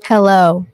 Hello.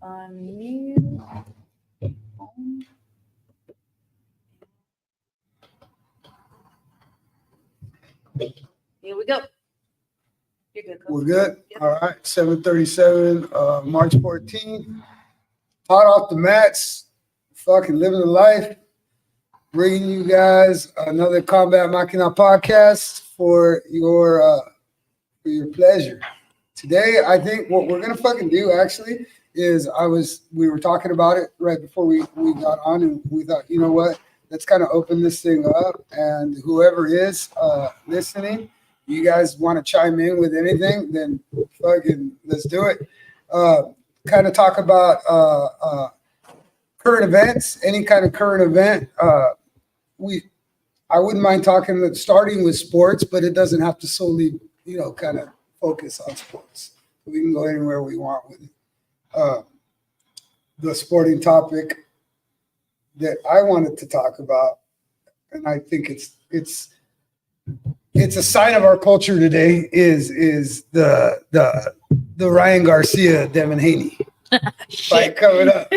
Unmute. Here we go. You're good. We're good. Yep. All right. 7:37, March 14th. Hot off the mats. Fucking living the life. Bringing you guys another Combat Maquina podcast for your pleasure. Today, I think what we're gonna fucking do actually is we were talking about it right before we got on, and we thought, you know what, let's kind of open this thing up, and whoever is listening, you guys want to chime in with anything, then fucking let's do it. Kind of talk about current events, any kind of current event. I wouldn't mind starting with sports, but it doesn't have to solely, kind of focus on sports. We can go anywhere we want with it. The sporting topic that I wanted to talk about, and I think it's a sign of our culture today, is the Ryan Garcia Devin Haney fight coming up.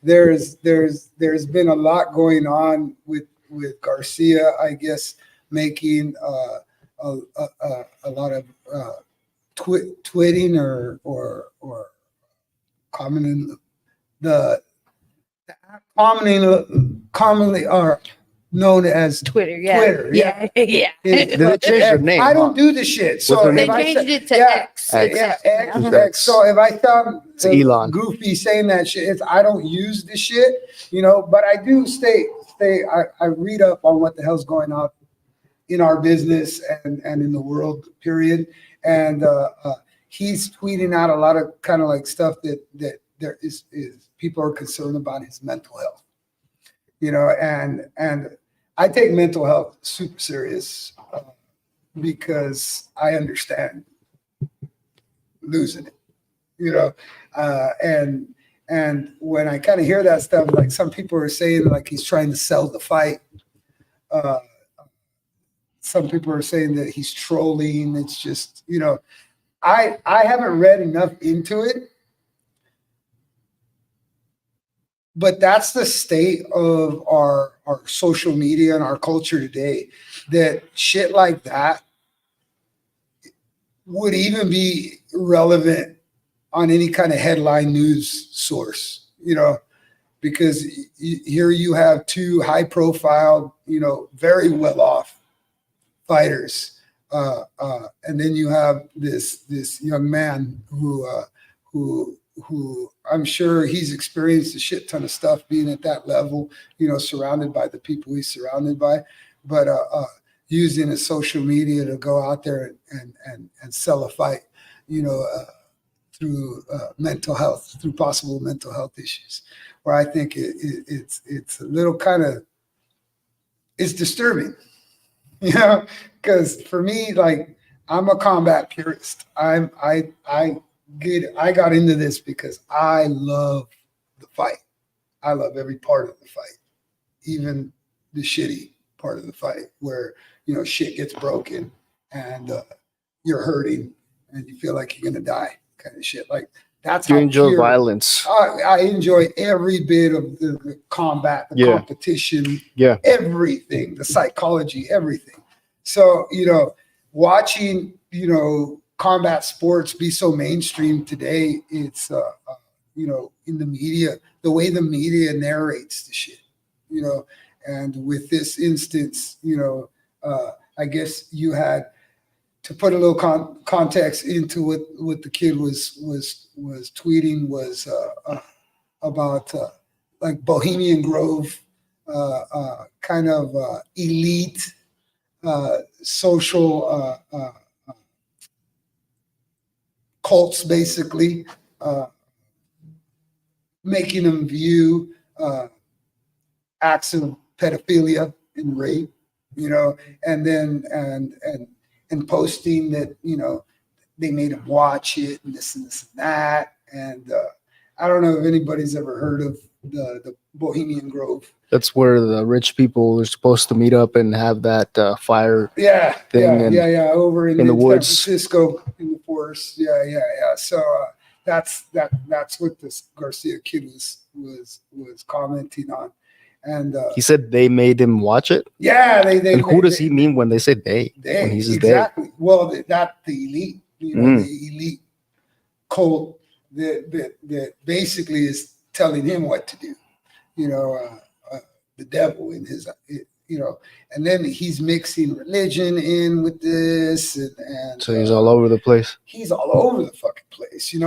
There's been a lot going on with Garcia, I guess, making a lot of tweeting or commenting commonly are known as Twitter. Yeah. Twitter. Yeah. Did they change their name? I don't do the shit. So their They name? changed it to X. X. So if I found It's Elon. Goofy saying that shit, I don't use the shit, but I do I read up on what the hell's going on in our business and in the world, period. And he's tweeting out a lot of kind of like stuff that there is people are concerned about his mental health, and I take mental health super serious because I understand losing it, and when I kind of hear that stuff, like some people are saying like he's trying to sell the fight. Some people are saying that he's trolling. It's just, I haven't read enough into it, but that's the state of our social media and our culture today, that shit like that would even be relevant on any kind of headline news source, because here you have two high profile, very well off fighters, and then you have this young man who I'm sure he's experienced a shit ton of stuff being at that level, surrounded by the people he's surrounded by, but using his social media to go out there and sell a fight, through mental health, through possible mental health issues, where I think it's a little kind of, it's disturbing. Because for me, like, I'm a combat purist. I got into this because I love the fight. I love every part of the fight, even the shitty part of the fight where, shit gets broken and you're hurting and you feel like you're gonna die, kind of shit. Like, that's you how enjoy violence. I enjoy every bit of the combat, the competition, everything, the psychology, everything. So, watching, combat sports be so mainstream today, it's, in the media, the way the media narrates the shit, and with this instance, I guess you had to put a little context into what the kid was tweeting was about like Bohemian Grove, kind of elite social cults, basically, making them view acts of pedophilia and rape, and then and posting that, they made him watch it and this and that. And I don't know if anybody's ever heard of the Bohemian Grove. That's where the rich people are supposed to meet up and have that fire Yeah, thing over in the San woods. Francisco in the forest. Yeah. So that's what this Garcia kid was commenting on, and He said they made him watch it. yeah, they. And who does he mean when they say they? When he says exactly. Well, the elite, Mm. the elite cult that basically is telling him what to do. The devil in his, and then he's mixing religion in with this, and So he's all over the place. He's all over the fucking place, and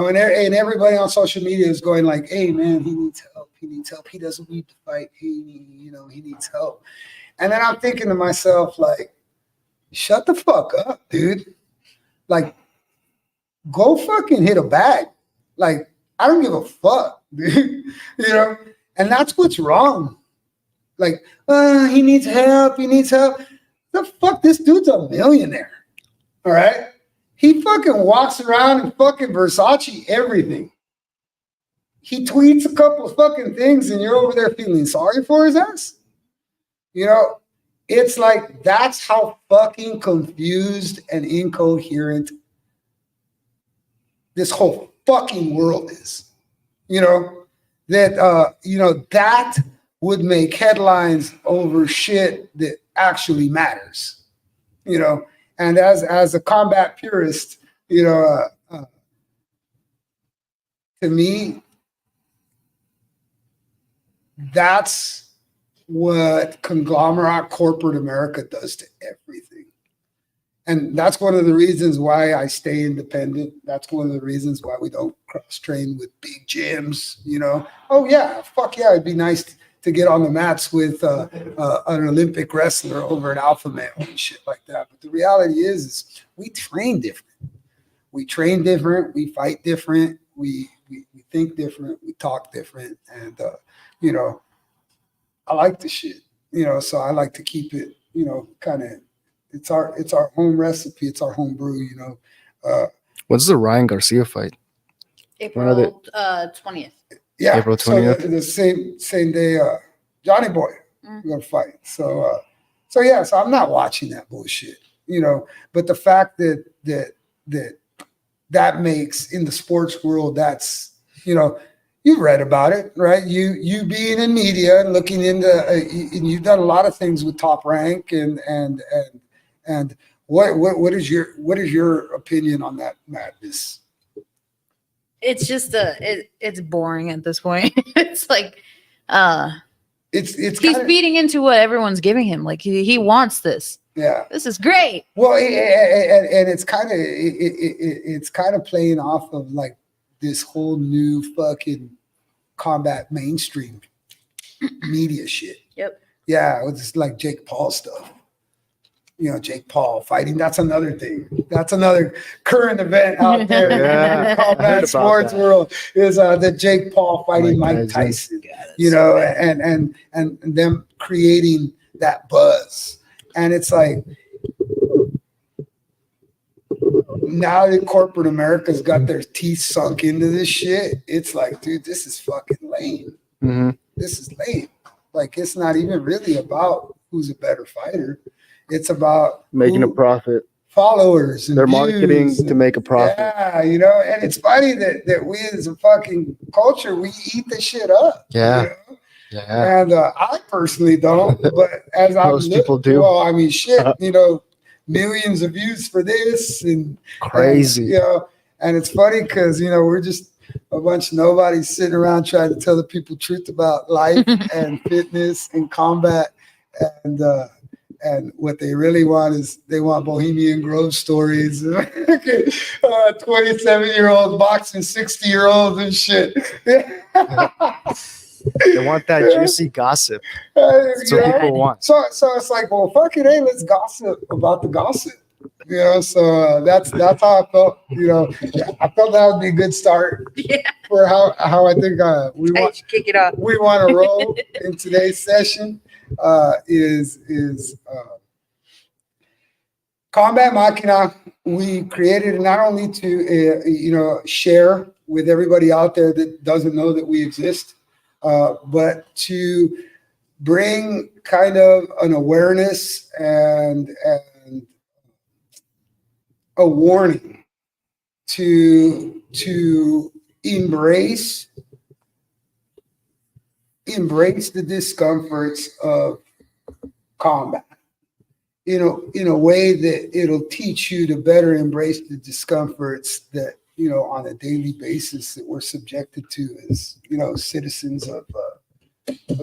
everybody on social media is going like, "Hey, man, he needs help. He needs help. He doesn't need to fight. He needs help." And then I'm thinking to myself, like, shut the fuck up, dude. Like, go fucking hit a bag. Like, I don't give a fuck, dude. And that's what's wrong. Like, he needs help. He needs help. The fuck, this dude's a millionaire. All right. He fucking walks around in fucking Versace everything. He tweets a couple of fucking things and you're over there feeling sorry for his ass. It's like, that's how fucking confused and incoherent this whole fucking world is. That would make headlines over shit that actually matters. And as a combat purist, to me, that's what conglomerate corporate America does to everything. And that's one of the reasons why I stay independent. That's one of the reasons why we don't cross-train with big gyms, Oh, yeah, fuck yeah, it'd be nice to get on the mats with an Olympic wrestler over at Alpha Male and shit like that. But the reality is we train different. We train different. We fight different. We think different. We talk different. And, I like the shit, so I like to keep it, kind of, it's our home recipe. It's our home brew, What's the Ryan Garcia fight? April 20th. Yeah, April so 20th. the same day, Johnny Boy, we're gonna fight. So I'm not watching that bullshit, But the fact that makes in the sports world, that's you've read about it, right? You being in media and looking into, and you've done a lot of things with Top Rank, and what is your opinion on that madness? It's just it's boring at this point. It's like it's he's feeding into what everyone's giving him. Like he wants this. Yeah, this is great. Well, and it's kind of playing off of like this whole new fucking combat mainstream media shit. Yep. Yeah, it's like Jake Paul stuff. Jake Paul fighting. That's another thing. That's another current event out there in the combat sports world is the Jake Paul fighting Mike Tyson. And them creating that buzz. And it's like, now that corporate America's got their teeth sunk into this shit, it's like, dude, this is fucking lame. Mm-hmm. This is lame. Like, it's not even really about who's a better fighter. It's about making a profit. Followers and they're views marketing to make a profit. Yeah, and it's funny that we as a fucking culture, we eat this shit up. Yeah. Yeah. And I personally don't, but as most people do. Well, I mean, shit, millions of views for this and crazy. And it's funny because we're just a bunch of nobodies sitting around trying to tell the people truth about life and fitness and combat, and what they really want is they want Bohemian Grove stories, 27-year-olds boxing 60-year-olds and shit. They want that juicy gossip. That's what people want. So it's like, well, fuck it, hey, let's gossip about the gossip. So that's how I felt. I felt that would be a good start for how I think we want to kick it off. We want to roll in today's session. Is Combat Maquina, we created it not only to share with everybody out there that doesn't know that we exist, but to bring kind of an awareness and a warning to embrace the discomforts of combat. In a way that it'll teach you to better embrace the discomforts that, on a daily basis that we're subjected to as, citizens of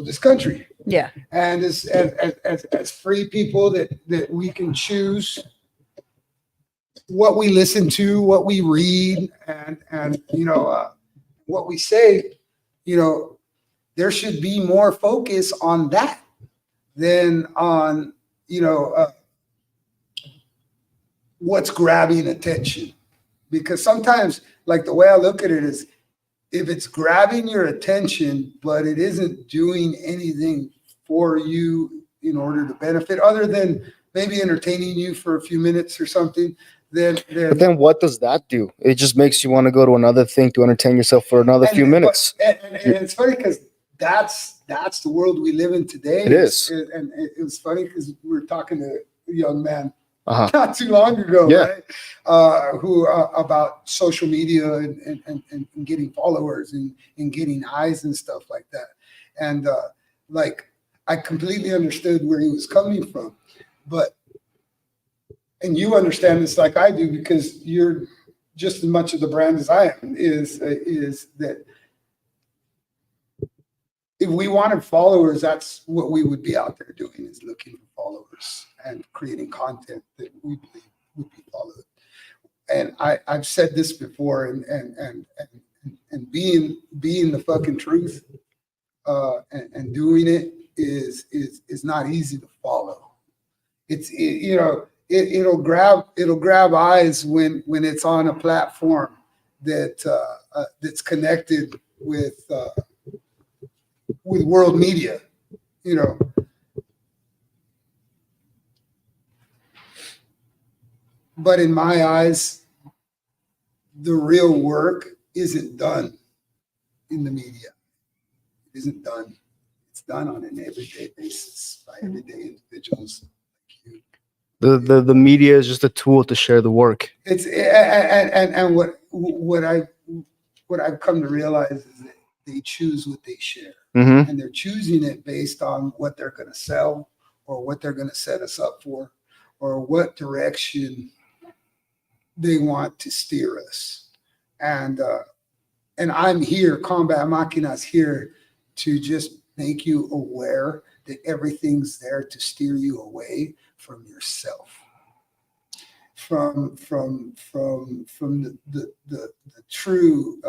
this country. Yeah. And as free people that we can choose what we listen to, what we read, and what we say, there should be more focus on that than on what's grabbing attention. Because sometimes, like, the way I look at it is, if it's grabbing your attention, but it isn't doing anything for you in order to benefit, other than maybe entertaining you for a few minutes or something, But then what does that do? It just makes you want to go to another thing to entertain yourself for another few minutes. And it's funny because that's the world we live in today. It is. And it was funny because we were talking to a young man Uh-huh. not too long ago, Yeah. right? Who about social media and getting followers and getting eyes and stuff like that. And I completely understood where he was coming from. And you understand this like I do, because you're just as much of the brand as I am, is that if we wanted followers, that's what we would be out there doing, is looking for followers and creating content that we believe would be followed. And I've said this before, and being the fucking truth, and doing it is not easy to follow. It'll grab eyes when it's on a platform that's connected with world media, But in my eyes, the real work isn't done in the media. It isn't done. It's done on an everyday basis by everyday individuals like you. The media is just a tool to share the work. It's and what I've come to realize is that they choose what they share, Mm-hmm. and they're choosing it based on what they're going to sell, or what they're going to set us up for, or what direction they want to steer us. And I'm here, Combat Maquina's here to just make you aware that everything's there to steer you away from yourself, from the true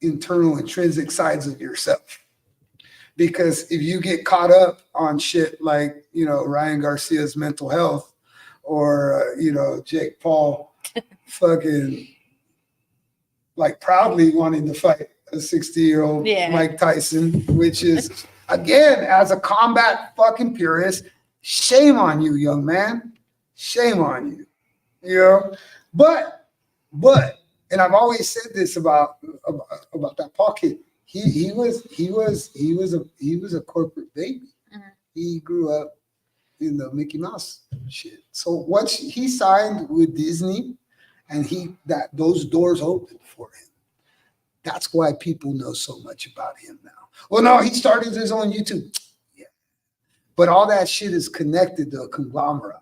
internal intrinsic sides of yourself. Because if you get caught up on shit like, Ryan Garcia's mental health, or Jake Paul fucking like proudly wanting to fight a 60-year-old Mike Tyson, which is, again, as a combat fucking purist, shame on you, young man. Shame on you. But, and I've always said this about that Paul kid. He was a corporate baby. Mm-hmm. He grew up in the Mickey Mouse shit. So once he signed with Disney, and those doors opened for him. That's why people know so much about him now. Well, no, he started his own YouTube. Yeah. But all that shit is connected to a conglomerate.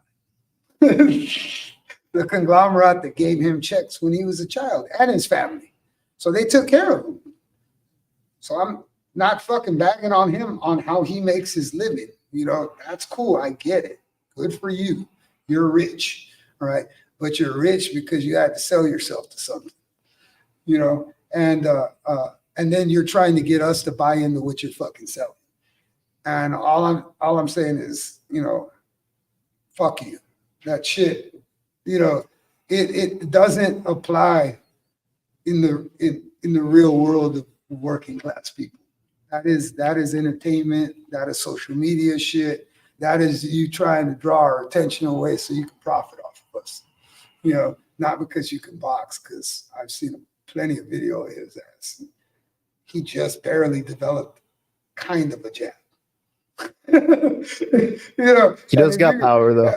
The conglomerate that gave him checks when he was a child, and his family. So they took care of him. So I'm not fucking bagging on him on how he makes his living. That's cool. I get it. Good for you. You're rich. All right. But you're rich because you had to sell yourself to something, and then you're trying to get us to buy into what you're fucking selling. And all I'm saying is, fuck you. That shit, it doesn't apply in the real world of working class people. That is entertainment. That is social media shit. That is you trying to draw our attention away so you can profit off. You know, not because you can box, because I've seen plenty of video of his ass. He just barely developed kind of a jab. You know, He does got power though.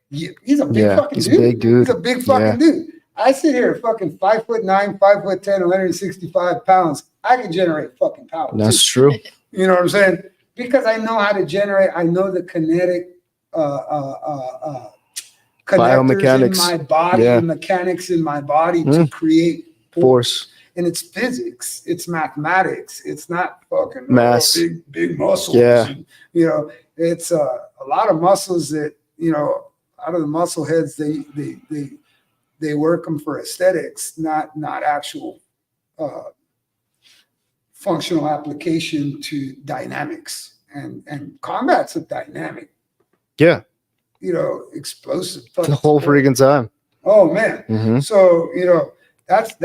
He's a big fucking he's dude. a big dude. He's a big fucking dude. I sit here fucking 5'9", 5'10", 165 pounds. I can generate fucking power. That's true. You know what I'm saying? Because I know how to generate. I know the kinetic connectors in Biomechanics. my body, Yeah. the mechanics in my body to create Force. And it's physics. It's mathematics. It's not fucking Mass. big muscles. Yeah. And, you know, it's a lot of muscles that, you know, out of the muscle heads, they work them for aesthetics, not actual functional application to dynamics. And combat's a dynamic. Yeah. You know, explosive. The whole freaking time. Oh man. Mm-hmm. So, you know, that's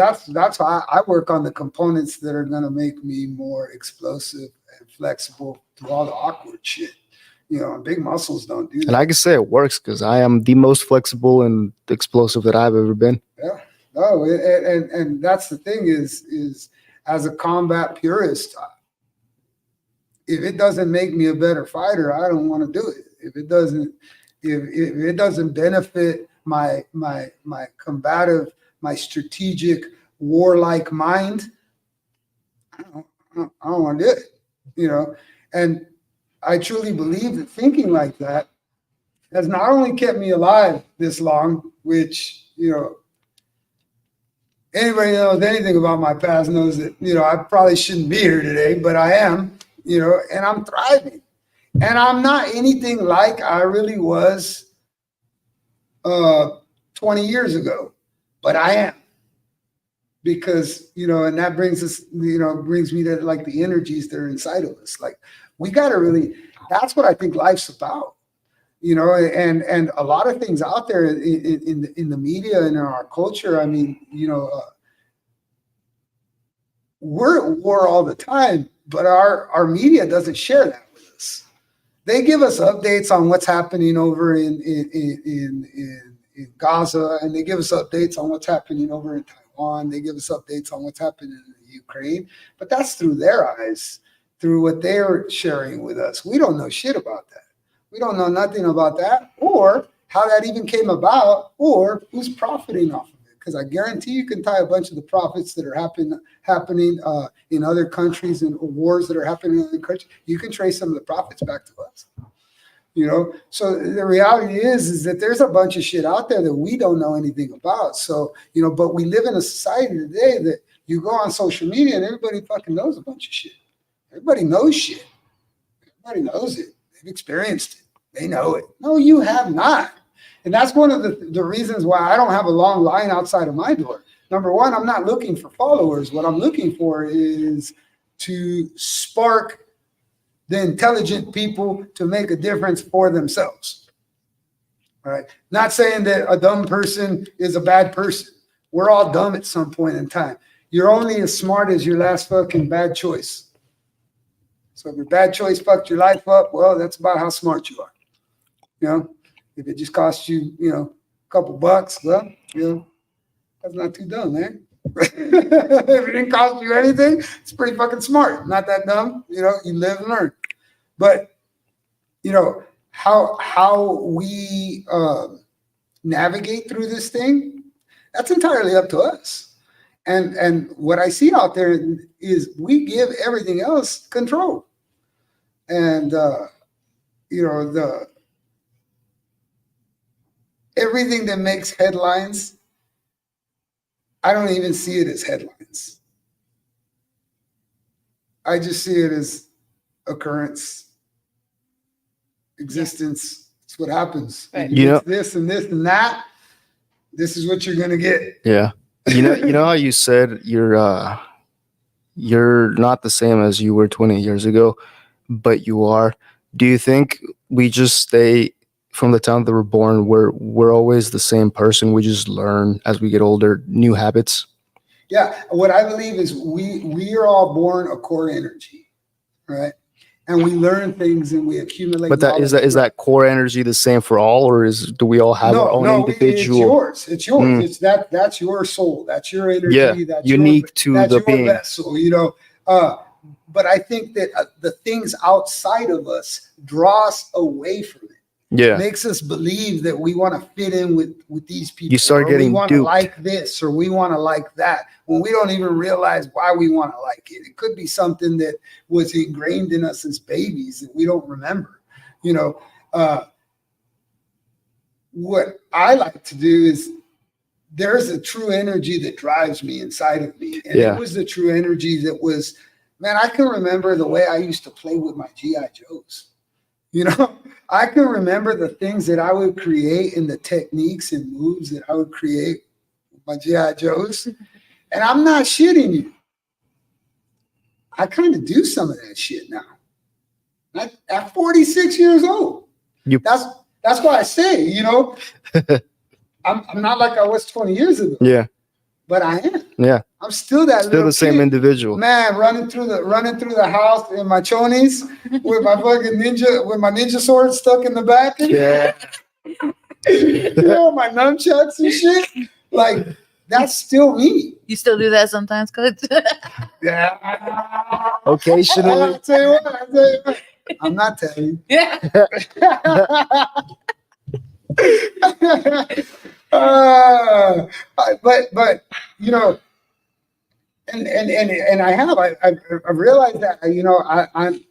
how I work on the components that are gonna make me more explosive and flexible through all the awkward shit. You know, big muscles don't do that. And I can say it works because I am the most flexible and explosive that I've ever been. Yeah. No, and that's the thing is as a combat purist, if it doesn't make me a better fighter, I don't want to do it. If it doesn't benefit my combative, my strategic, warlike mind, I don't want to do it. You know, and I truly believe that thinking like that has not only kept me alive this long, which, you know, anybody that knows anything about my past knows that, you know, I probably shouldn't be here today, but I am, you know, and I'm thriving. And I'm not anything like I really was 20 years ago, but I am. Because, you know, and that brings us, you know, brings me to like the energies that are inside of us. Like, we got to really, that's what I think life's about. You know, and a lot of things out there in the media and in our culture. I mean, you know, we're at war all the time, but our media doesn't share that with us. They give us updates on what's happening over in Gaza, and they give us updates on what's happening over in Taiwan. They give us updates on what's happening in Ukraine, but that's through their eyes, through what they're sharing with us. We don't know shit about that. We don't know nothing about that, or how that even came about, or who's profiting off of it. Because I guarantee you can tie a bunch of the profits that are happening in other countries and wars that are happening in other countries. You can trace some of the profits back to us. You know, so the reality is that there's a bunch of shit out there that we don't know anything about. So, you know, but we live in a society today that you go on social media and everybody fucking knows a bunch of shit. Everybody knows shit. Everybody knows it. They've experienced it. They know it. No, you have not. And that's one of the reasons why I don't have a long line outside of my door. Number one, I'm not looking for followers. What I'm looking for is to spark the intelligent people to make a difference for themselves. All right. Not saying that a dumb person is a bad person. We're all dumb at some point in time. You're only as smart as your last fucking bad choice. So if your bad choice fucked your life up, well, that's about how smart you are. You know, if it just costs you, you know, a couple bucks, well, you know, that's not too dumb, man. If it didn't cost you anything, it's pretty fucking smart. Not that dumb. You know, you live and learn. But, you know, how we navigate through this thing, that's entirely up to us. And what I see out there is we give everything else control. And, you know, everything that makes headlines, I don't even see it as headlines. I just see it as occurrence, existence. It's what happens. Right. You know, this and this and that. This is what you're gonna get. Yeah. You know how you said you're not the same as you were 20 years ago, but you are. Do you think we just stay from the time that we're born, we're always the same person? We just learn as we get older new habits? Yeah. What I believe is we are all born a core energy, right? and we learn things and we accumulate. But that is that core energy the same for all, or do we all have our own individual? It's yours. It's that's your soul. That's your energy. Yeah, that's unique to the being. Vessel, but I think that the things outside of us draw us away from it. Yeah, makes us believe that we want to fit in with these people. You start getting we want to duped. like this or we want to like that when we don't even realize why we want to like it. It could be something that was ingrained in us as babies that we don't remember. What I like to do is there's a true energy that drives me inside of me. And it was the true energy that was, man, I can remember the way I used to play with my G.I. Joes. I can remember the things that I would create and the techniques and moves that I would create with my G.I. Joes. And I'm not shitting you. I kind of do some of that shit now. At 46 years old. That's why I say, I'm not like I was 20 years ago. Yeah. But I am. Yeah. I'm still that still the same kid. individual. Man, running through the house in my chonies with my fucking ninja sword stuck in the back. Yeah. My nunchucks and shit. Like, that's still me. You still do that sometimes, Coach? Yeah. Occasionally. I'll tell you what. I'm not telling you. Yeah. But and I've realized that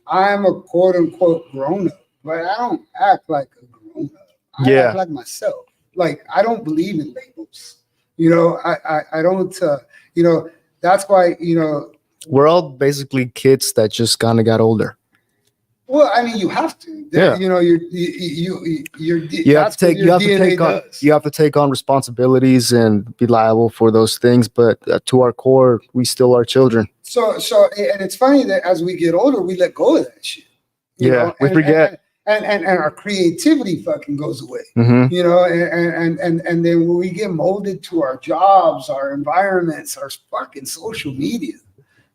I'm a quote unquote grown up, but I don't act like a grown up. I act like myself. Like I don't believe in labels. I don't. That's why we're all basically kids that just kind of got older. Well, I mean, you have to. Yeah. You have to take on responsibilities and be liable for those things. But to our core, we still are children. So, and it's funny that as we get older, we let go of that shit. We forget. And our creativity fucking goes away. Mm-hmm. And then when we get molded to our jobs, our environments, our fucking social media,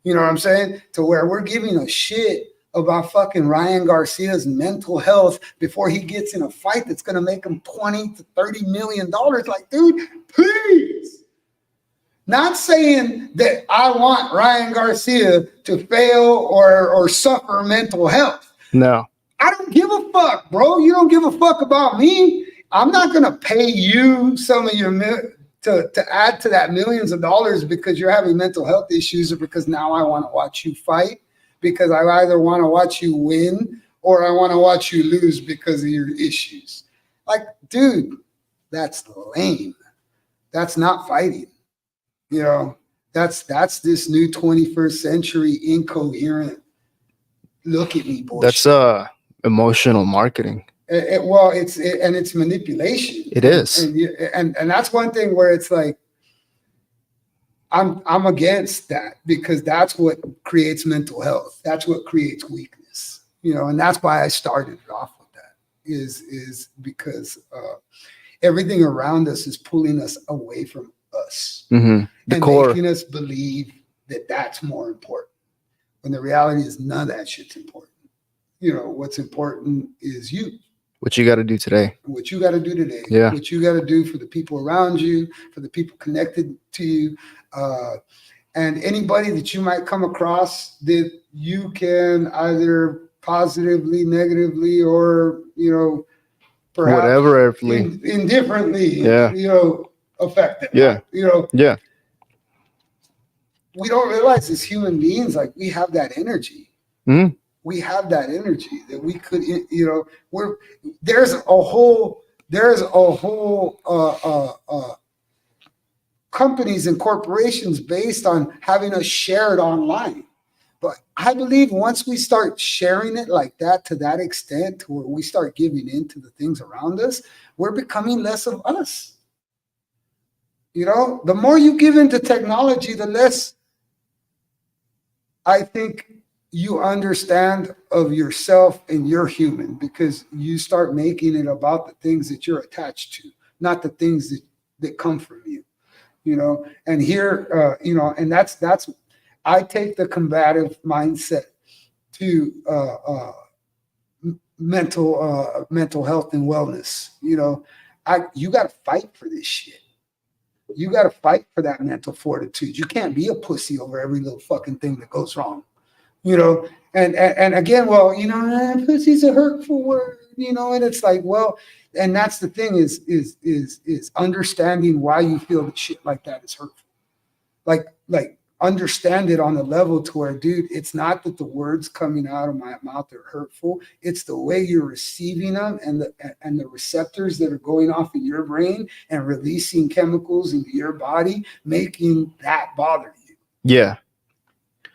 you know what I'm saying? To where we're giving a shit about fucking Ryan Garcia's mental health before he gets in a fight that's going to make him $20 to $30 million. Like, dude, please. Not saying that I want Ryan Garcia to fail or suffer mental health. No. I don't give a fuck, bro. You don't give a fuck about me. I'm not going to pay you some of your to add to that millions of dollars because you're having mental health issues or because now I want to watch you fight. Because I either want to watch you win or I want to watch you lose because of your issues. Like, dude, that's lame. That's not fighting. That's this new 21st century incoherent look at me bullshit. That's emotional marketing. It's manipulation. It is. And that's one thing where it's like, I'm against that because that's what creates mental health. That's what creates weakness, and that's why I started it off with that is because everything around us is pulling us away from us and core. Making us believe that that's more important when the reality is none of that shit's important. What's important is you. What you got to do today. What you got to do today. Yeah. What you got to do for the people around you, for the people connected to you, and anybody that you might come across that you can either positively, negatively, or perhaps whatever, indifferently, affect them. Yeah. Yeah. We don't realize as human beings, like we have that energy. Mm-hmm. We have that energy that we could, there's a whole companies and corporations based on having us shared online. But I believe once we start sharing it like that, to that extent, to where we start giving in to the things around us, we're becoming less of us. The more you give into technology, the less I think you understand of yourself and you're human because you start making it about the things that you're attached to, not the things that come from you, and here, and that's, I take the combative mindset to mental health and wellness. You know, you got to fight for this shit. You got to fight for that mental fortitude. You can't be a pussy over every little fucking thing that goes wrong. You know, and again, well, you know, pussy's a hurtful word, you know, and it's like, well, and that's the thing is understanding why you feel that shit like that is hurtful. Like understand it on a level to where, dude, it's not that the words coming out of my mouth are hurtful. It's the way you're receiving them and the receptors that are going off in your brain and releasing chemicals into your body, making that bother you. Yeah.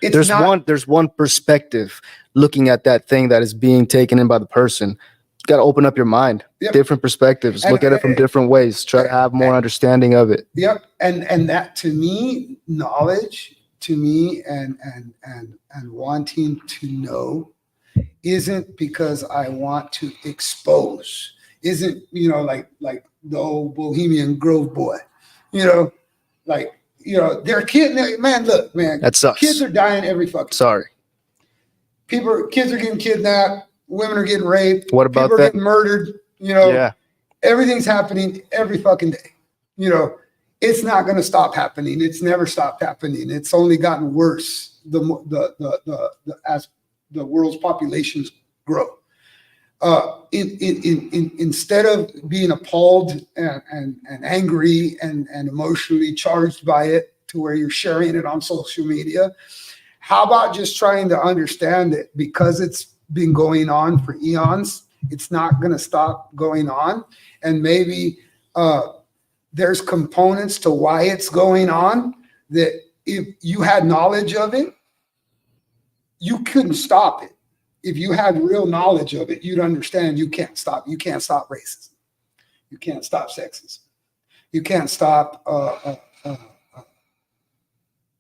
There's one perspective looking at that thing that is being taken in by the person. You got to open up your mind. Yep. Different perspectives. Look at it from different ways. Try to have more understanding of it. Yep. And that, to me, knowledge to me and wanting to know isn't because I want to expose, isn't, you know, like the old Bohemian Grove boy, you know, like, you know, they're kids, man, look, man, That sucks. kids are dying every fucking Sorry. kids are getting kidnapped, women are getting raped, What about people are that? getting murdered, you know, Yeah. everything's happening every fucking day, you know. It's not going to stop happening. It's never stopped happening. It's only gotten worse as the world's populations grow. Instead of being appalled and angry and emotionally charged by it to where you're sharing it on social media, how about just trying to understand it because it's been going on for eons? It's not going to stop going on, and maybe there's components to why it's going on that if you had knowledge of it, you couldn't stop it. If you had real knowledge of it, you'd understand you can't stop. You can't stop racism. You can't stop sexism. You can't stop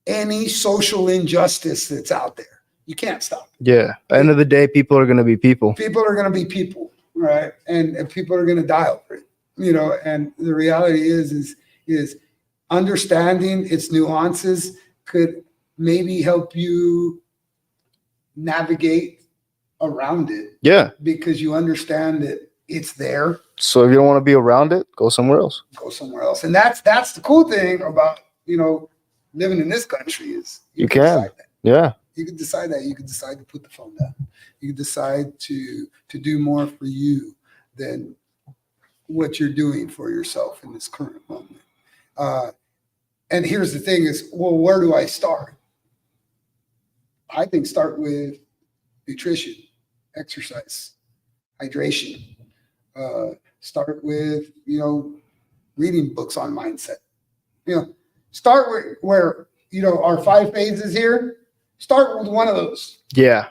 any social injustice that's out there. You can't stop it. Yeah. At the end of the day, people are going to be people. People are going to be people, right? And people are going to die over it. You know, and the reality is understanding its nuances could maybe help you navigate around it. Yeah. Because you understand that it's there. So if you don't want to be around it, go somewhere else. Go somewhere else. And that's the cool thing about, you know, living in this country is you can decide that. Yeah. You can decide that. You can decide to put the phone down. You can decide to do more for you than what you're doing for yourself in this current moment. And here's the thing is, well, where do I start? I think start with nutrition, exercise, hydration. Start with, you know, reading books on mindset. You know, start where you know, our 5 phases here. Start with one of those. Yeah.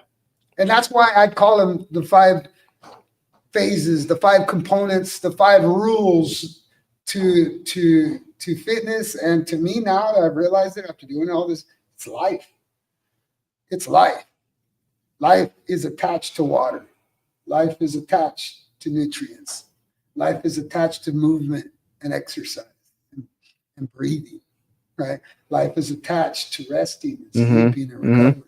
And that's why I'd call them the 5 phases, the 5 components, the 5 rules to fitness. And to me, now that I've realized it after doing all this, it's life. It's life. Life is attached to water. Life is attached to nutrients. Life is attached to movement and exercise and breathing, right? Life is attached to resting and sleeping and recovery.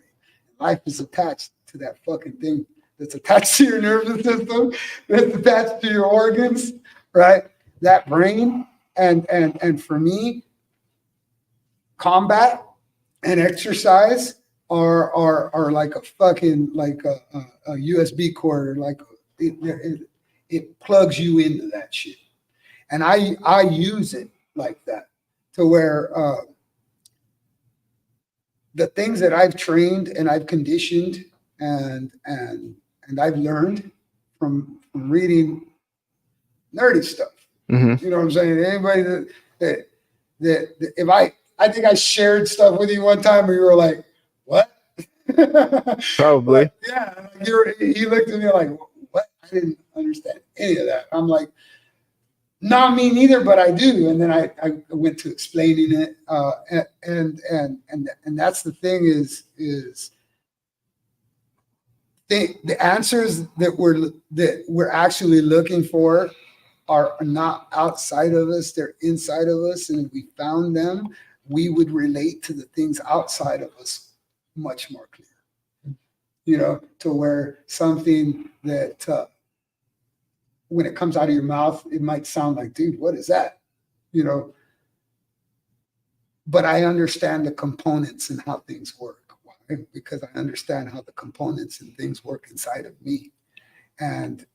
Life is attached to that fucking thing that's attached to your nervous system, that's attached to your organs, right? That brain. And for me, combat and exercise are like a fucking, like a USB cord, like it plugs you into that shit. And I use it like that, to where the things that I've trained and I've conditioned and I've learned from reading nerdy stuff. Mm-hmm. You know what I'm saying? Anybody that if I think I shared stuff with you one time where you were like, what? Probably. Like, yeah. You looked at me like, what? I didn't understand any of that. I'm like, not me neither, but I do. And then I went to explaining it. And that's the thing is the answers that we're actually looking for are not outside of us, they're inside of us. And if we found them, we would relate to the things outside of us much more clear. to where something that when it comes out of your mouth, it might sound like, dude, what is that? But I understand the components and how things work. Why? Because I understand how the components and things work inside of me. And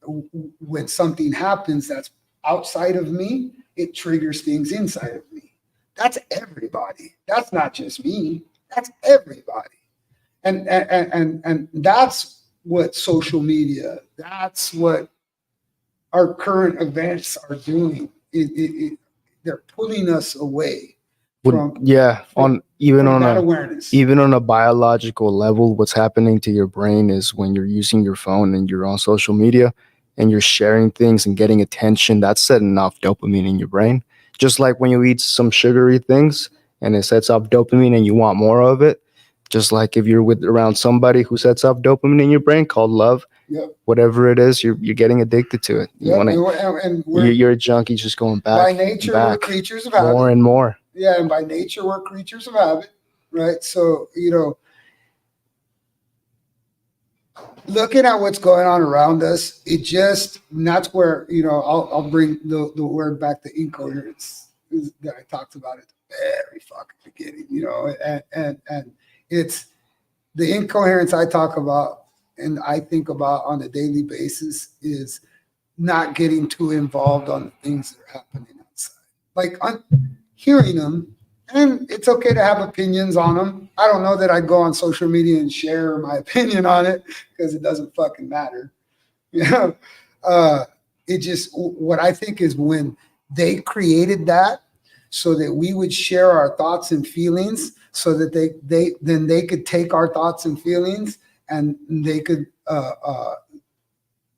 when something happens that's outside of me, it triggers things inside of me. That's everybody. That's not just me. That's everybody. And that's what social media, that's what our current events are doing. They're pulling us away from that awareness. Even on a biological level, what's happening to your brain is when you're using your phone and you're on social media and you're sharing things and getting attention, that's setting off dopamine in your brain. Just like when you eat some sugary things and it sets off dopamine and you want more of it. Just like if you're around somebody who sets off dopamine in your brain called love, whatever it is, you're getting addicted to it. You're a junkie just going back. By nature, we're creatures of habit. More and more. Yeah, and by nature, we're creatures of habit, right? So, looking at what's going on around us, and that's where, I'll bring the word back to incoherence that I talked about at the very fucking beginning, and it's the incoherence I talk about and I think about on a daily basis is not getting too involved on the things that are happening outside. Like hearing them, and it's okay to have opinions on them. I don't know that I'd go on social media and share my opinion on it because it doesn't fucking matter. It just, what I think is when they created that so that we would share our thoughts and feelings so that they could take our thoughts and feelings and they could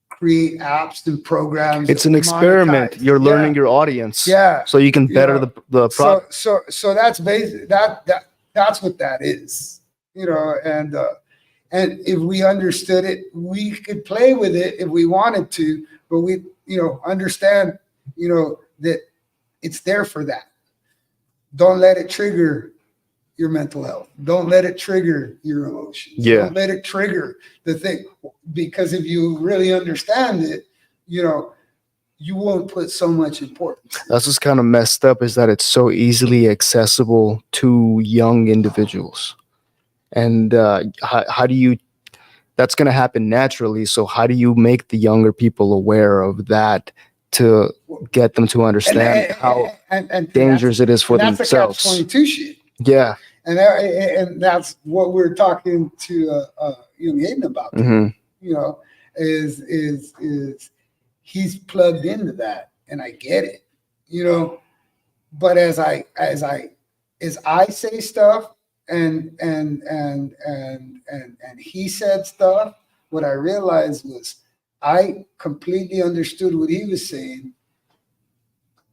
create apps and programs. It's an experiment. Monetize. You're learning your audience. Yeah. So you can better the product. So that's basic. That's what that is. And if we understood it, we could play with it if we wanted to, but we, understand, that it's there for that. Don't let it trigger your mental health. Don't let it trigger your emotions. Yeah. Don't let it trigger the thing. Because if you really understand it, you won't put so much importance. That's what's kind of messed up, is that it's so easily accessible to young individuals. And how do you, that's going to happen naturally. So how do you make the younger people aware of that to get them to understand how dangerous it is for themselves? That's the Catch-22 shit. Yeah. And that's what we're talking to young Hayden about. Mm-hmm. Is he's plugged into that, and I get it. But as I say stuff and he said stuff, what I realized was I completely understood what he was saying.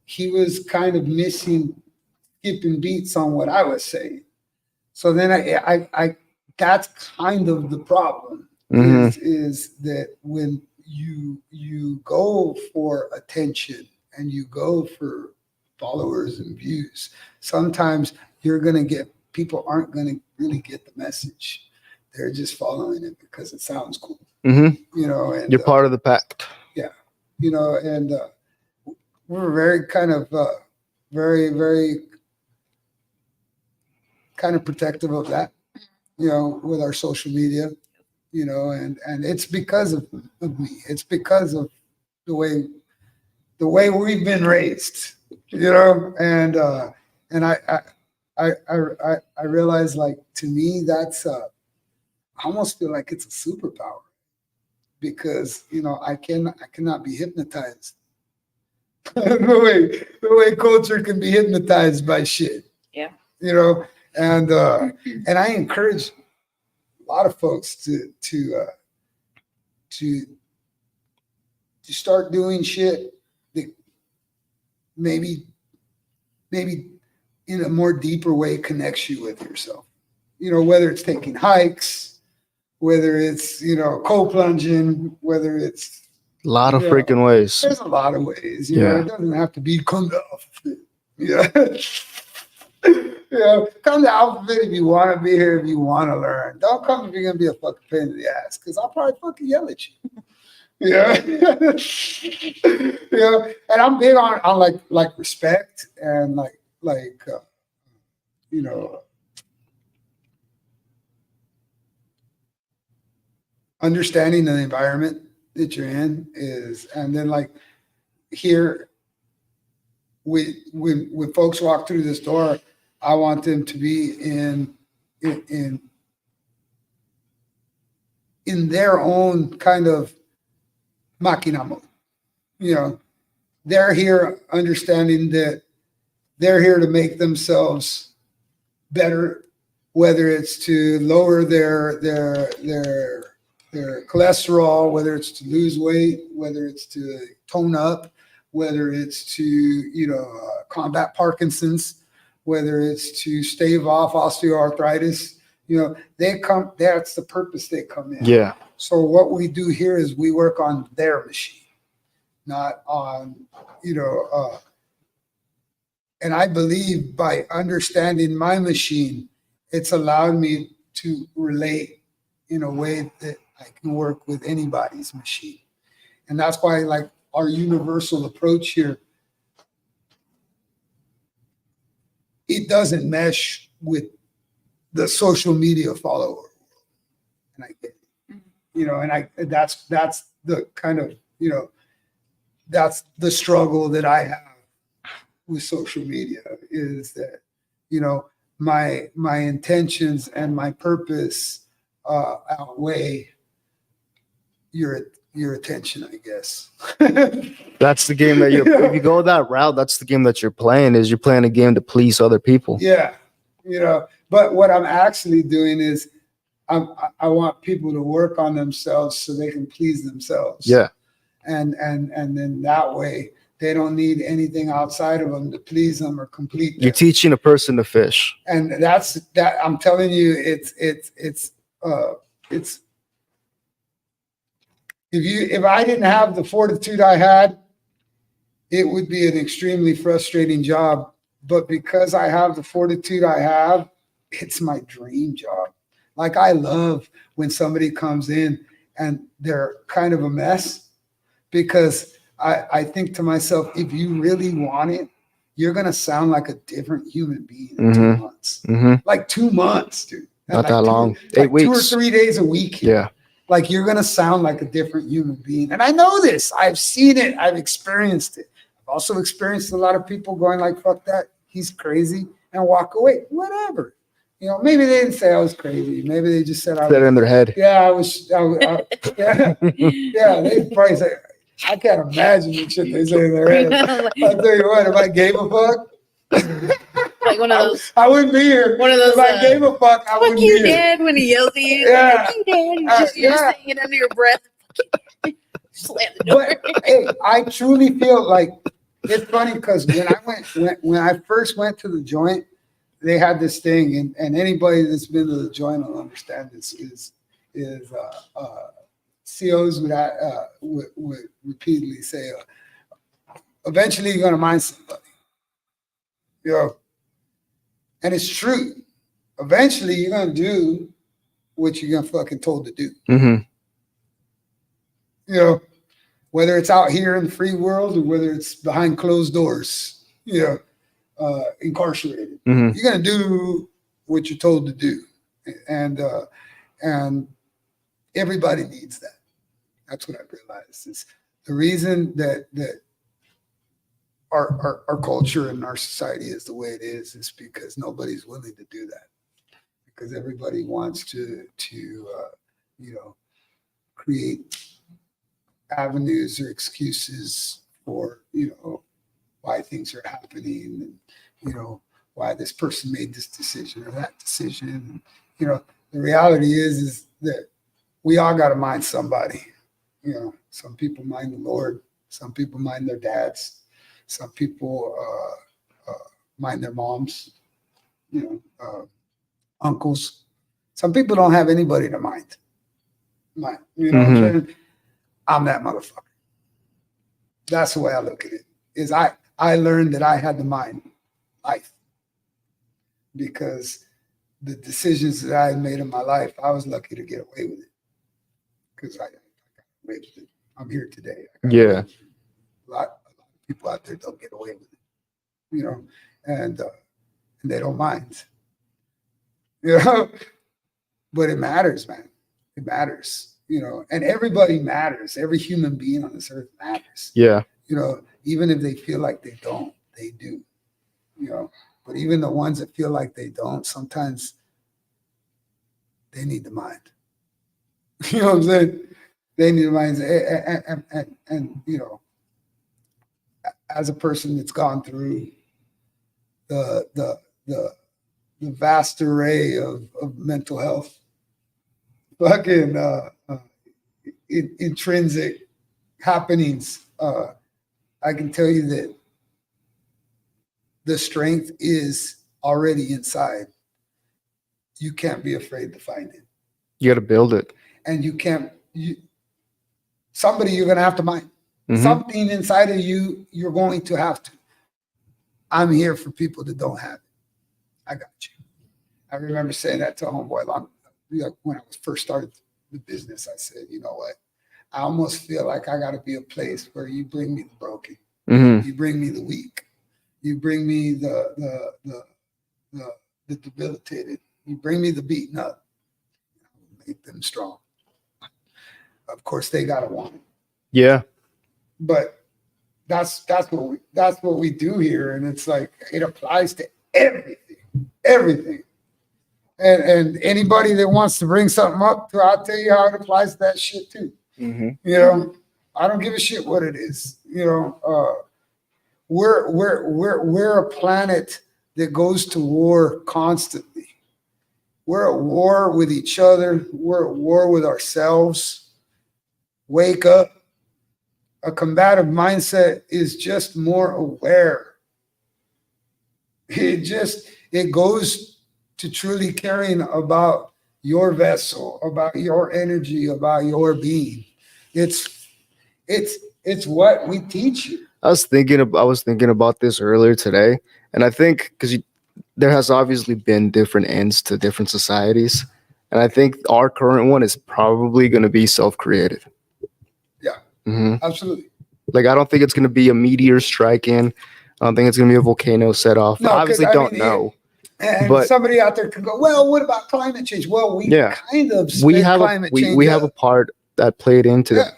He was kind of skipping beats on what I was saying. So then I that's kind of the problem. Mm-hmm. is that when you go for attention and you go for followers and views, sometimes you're going to get, people aren't going to really get the message. They're just following it because it sounds cool. Mm-hmm. And you're part of the pack. Yeah. And we're very kind of very, very kind of protective of that, with our social media. And it's because of me. It's because of the way we've been raised, and I realize, like, to me, that's I almost feel like it's a superpower because, I cannot be hypnotized the way culture can be hypnotized by shit. Yeah. And I encourage a lot of folks to start doing shit that maybe in a more deeper way connects you with yourself. Whether it's taking hikes, whether it's cold plunging, whether it's a lot of freaking ways. There's a lot of ways. It doesn't have to be kung fu. Yeah. Come to Alphabet if you want to be here, if you want to learn. Don't come if you're gonna be a fucking pain in the ass, because I'll probably fucking yell at you. Yeah, and I'm big on like respect and you know understanding the environment that you're in is, and then like here, when folks walk through this door, I want them to be in their own kind of Maquina mode. They're here understanding that they're here to make themselves better, whether it's to lower their cholesterol, whether it's to lose weight, whether it's to tone up, whether it's to combat Parkinson's, whether it's to stave off osteoarthritis. They come. That's the purpose they come in. Yeah. So what we do here is we work on their machine, not on and I believe by understanding my machine, it's allowed me to relate in a way that I can work with anybody's machine. And that's why, like, our universal approach here, it doesn't mesh with the social media follower. And I get it. And that's the kind of, that's the struggle that I have with social media, is that, my intentions and my purpose outweigh your attention, I guess. That's the game that if you go that route, that's the game that you're playing, is you're playing a game to please other people. Yeah. But what I'm actually doing is I want people to work on themselves so they can please themselves. Yeah. And then that way they don't need anything outside of them to please them or complete them. You're teaching a person to fish. And that's that. I'm telling you, it's if I didn't have the fortitude I had, it would be an extremely frustrating job. But because I have the fortitude I have, it's my dream job. Like, I love when somebody comes in and they're kind of a mess, because I think to myself, if you really want it, you're going to sound like a different human being in 2 months. Mm-hmm. Like 2 months, dude. Not that long. 8 weeks. 2 or 3 days a week. Yeah. Like, you're going to sound like a different human being. And I know this. I've seen it. I've experienced it. I've also experienced a lot of people going like, fuck that, he's crazy, and walk away. Whatever. Maybe they didn't say I was crazy. Maybe they just said I was. In their head. Yeah, I was. Yeah. Yeah, they probably say, I can't imagine the shit they say in their head. I'll tell you what, if I gave a fuck, like one of those. I wouldn't be here. One of those. If I gave a fuck, I wouldn't be here. Fuck you, Dad, when he yells at you. Yeah. Fuck you, Dad. You're just saying it under your breath. Slam the door. But hey, I truly feel like it's funny, because when I first went to the joint, they had this thing, and anybody that's been to the joint will understand this, is COs would repeatedly say, eventually you're going to mind somebody. And it's true. Eventually you're going to do what you're going to fucking told to do. Mm-hmm. Whether it's out here in the free world or whether it's behind closed doors, incarcerated. Mm-hmm. You're going to do what you're told to do. And everybody needs that. That's what I realized, is the reason that our culture and our society is the way it is because nobody's willing to do that. Because everybody wants to create avenues or excuses for, why things are happening, and, why this person made this decision or that decision. The reality is that we all got to mind somebody. Some people mind the Lord. Some people mind their dads. Some people mind their moms, uncles. Some people don't have anybody to mind. What I'm saying? I'm that motherfucker. That's the way I look at it. Is I learned that I had to mind life. because the decisions that I made in my life, I was lucky to get away with it because I got away with it. I'm here today. Yeah. A lot of people out there don't get away with it, you know, and they don't mind, you know, but it matters, man. It matters, you know, and everybody matters. Every human being on this earth matters. Yeah. You know, even if they feel like they don't, they do, you know, but even the ones that feel like they don't, sometimes they need the mind. You know what I'm saying? They need the mind. And you know, as a person that's gone through the vast array of mental health, fucking intrinsic happenings, I can tell you that the strength is already inside. You can't be afraid to find it. You got to build it. And somebody you're going to have to mind. Something inside of you, you're going to have to. I'm here for people that don't have it. I got you. I remember saying that to a homeboy when I was first started the business. I said, you know what? I almost feel like I got to be a place where you bring me the broken. You bring me the weak. You bring me the debilitated. You bring me the beaten up. Make them strong. Of course, they gotta want it. Yeah. But that's what we do here, and it's like it applies to everything. And anybody that wants to bring something up, I'll tell you how it applies to that shit too. You know, I don't give a shit what it is. You know, we're a planet that goes to war constantly. We're at war with each other. We're at war with ourselves. Wake up. A combative mindset is just more aware. It goes to truly caring about your vessel, about your energy, about your being. It's what we teach you. I was thinking about this earlier today, and I think because there has obviously been different ends to different societies, and I think our current one is probably going to be self-created. Yeah, absolutely. Like, I don't think it's going to be a meteor striking. I don't think it's going to be a volcano set off. No, obviously, don't know. But somebody out there can go, well, what about climate change? Well, we kind of climate change. We have a part that played into that.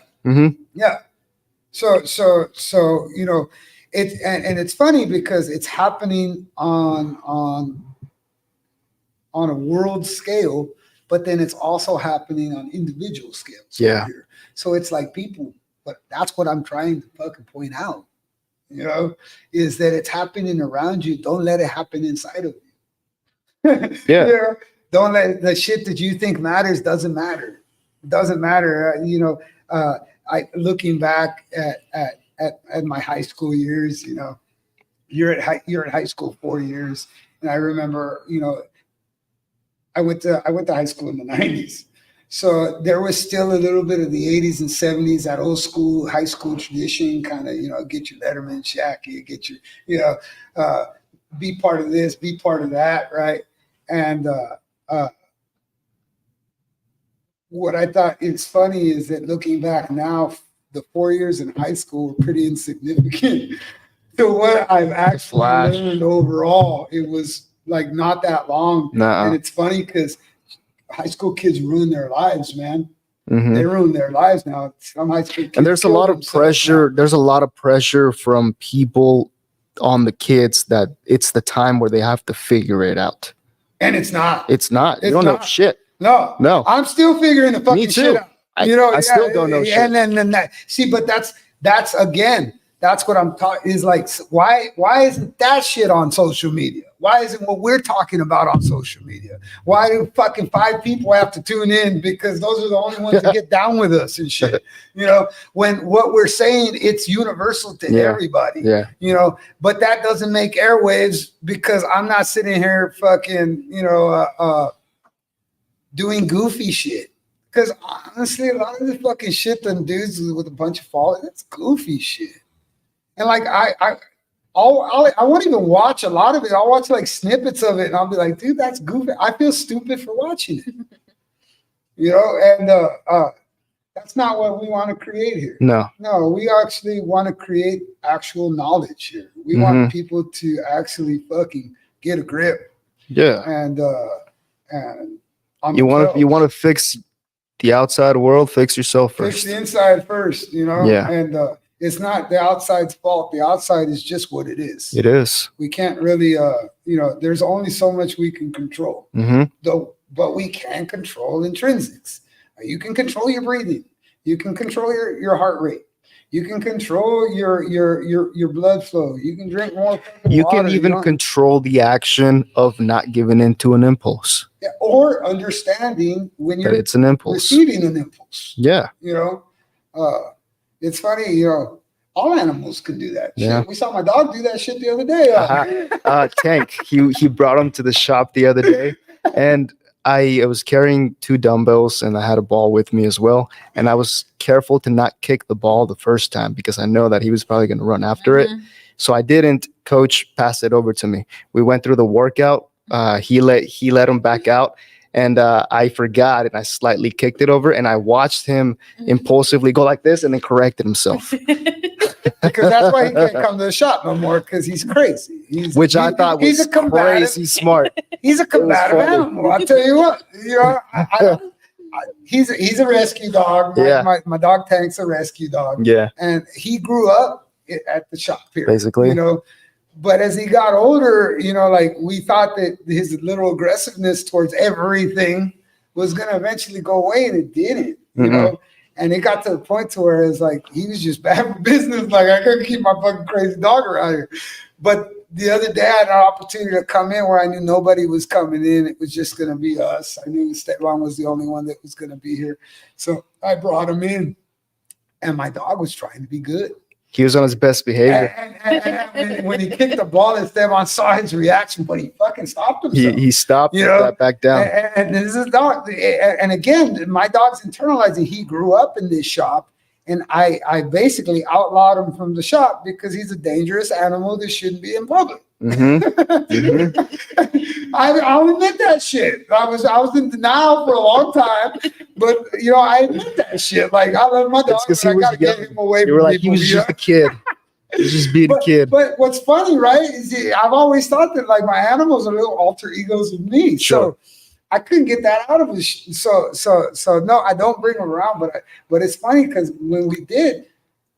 Yeah. So you know, it's funny because it's happening on a world scale, but then it's also happening on individual scales. Yeah. Here. So it's like people, but that's what I'm trying to fucking point out, you know, is that it's happening around you. Don't let it happen inside of you. Yeah. You know? Don't let the shit that you think matters doesn't matter. It doesn't matter. You know, looking back at my high school years, you know, you're at high school 4 years. And I remember, you know, I went to high school in the 90s. So there was still a little bit of the 80s and 70s, that old school high school tradition, kind of, you know, get your Letterman, Shaq, get your, you know, be part of this, be part of that, right? And what I thought is funny is that looking back now, the 4 years in high school were pretty insignificant to what I've actually learned overall. It was like not that long. And it's funny because high school kids ruin their lives, man. They ruin their lives now. Some high school kids, and there's a lot of pressure. There's a lot of pressure from people on the kids that it's the time where they have to figure it out. And it's not. It's not. You don't know shit. No. I'm still figuring the fucking shit out. You know, I still don't know shit. And then that. See, but that's again. That's what I'm talking is like, why isn't that shit on social media? Why isn't what we're talking about on social media? Why do fucking 5 people have to tune in? Because those are the only ones that get down with us and shit. You know, when what we're saying, it's universal to everybody. Yeah. You know, but that doesn't make airwaves because I'm not sitting here fucking, you know, doing goofy shit. Because honestly, a lot of the fucking shit them dudes with a bunch of followers, it's goofy shit. And like I won't even watch a lot of it. I'll watch like snippets of it, and I'll be like, dude, that's goofy. I feel stupid for watching it. And that's not what we want to create here. No. No, we actually want to create actual knowledge here. We want people to actually fucking get a grip. Yeah. And you want to fix the outside world, fix yourself fix first. the inside first, Yeah. And it's not the outside's fault. The outside is just what it is. It is. We can't really there's only so much we can control. But we can control intrinsics. You can control your breathing. You can control your heart rate. You can control your blood flow. You can drink more You water. can even control the action of not giving into an impulse. Yeah, or understanding when you're It's an impulse. receiving an impulse. Yeah. It's funny, all animals can do that. Yeah. Shit. We saw my dog do that shit the other day. Tank, he brought him to the shop the other day, and I was carrying 2 dumbbells and I had a ball with me as well. And I was careful to not kick the ball the first time because I know that he was probably going to run after it. So I didn't. Coach passed it over to me. We went through the workout. He let him back out. And I forgot and I slightly kicked it over and I watched him impulsively go like this and then corrected himself. Because that's why he can't come to the shop no more, because he's crazy. I thought was crazy smart. He's a combative animal. I'll tell you what. He's a rescue dog. My dog Tank's a rescue dog. Yeah. And he grew up at the shop here. Basically. But as he got older, we thought that his little aggressiveness towards everything was going to eventually go away, and it didn't, And it got to the point to where it's like he was just bad for business. Like, I couldn't keep my fucking crazy dog around here. But the other day, I had an opportunity to come in where I knew nobody was coming in. It was just going to be us. I knew Stefan was the only one that was going to be here. So I brought him in, and my dog was trying to be good. He was on his best behavior. And when he kicked the ball, and Stefan saw his reaction, but he fucking stopped himself. He stopped, got back down. And this is dog. And again, my dog's internalizing. He grew up in this shop, and I basically outlawed him from the shop because he's a dangerous animal that shouldn't be in public. I'll admit that shit. I was in denial for a long time, but I admit that shit. Like, I love my dog, but I gotta get him away from people. He was just a kid. He was just being a kid. But what's funny, right, is I've always thought that like my animals are little alter egos of me. Sure. So I couldn't get that out of him. So no, I don't bring him around. But it's funny because when we did,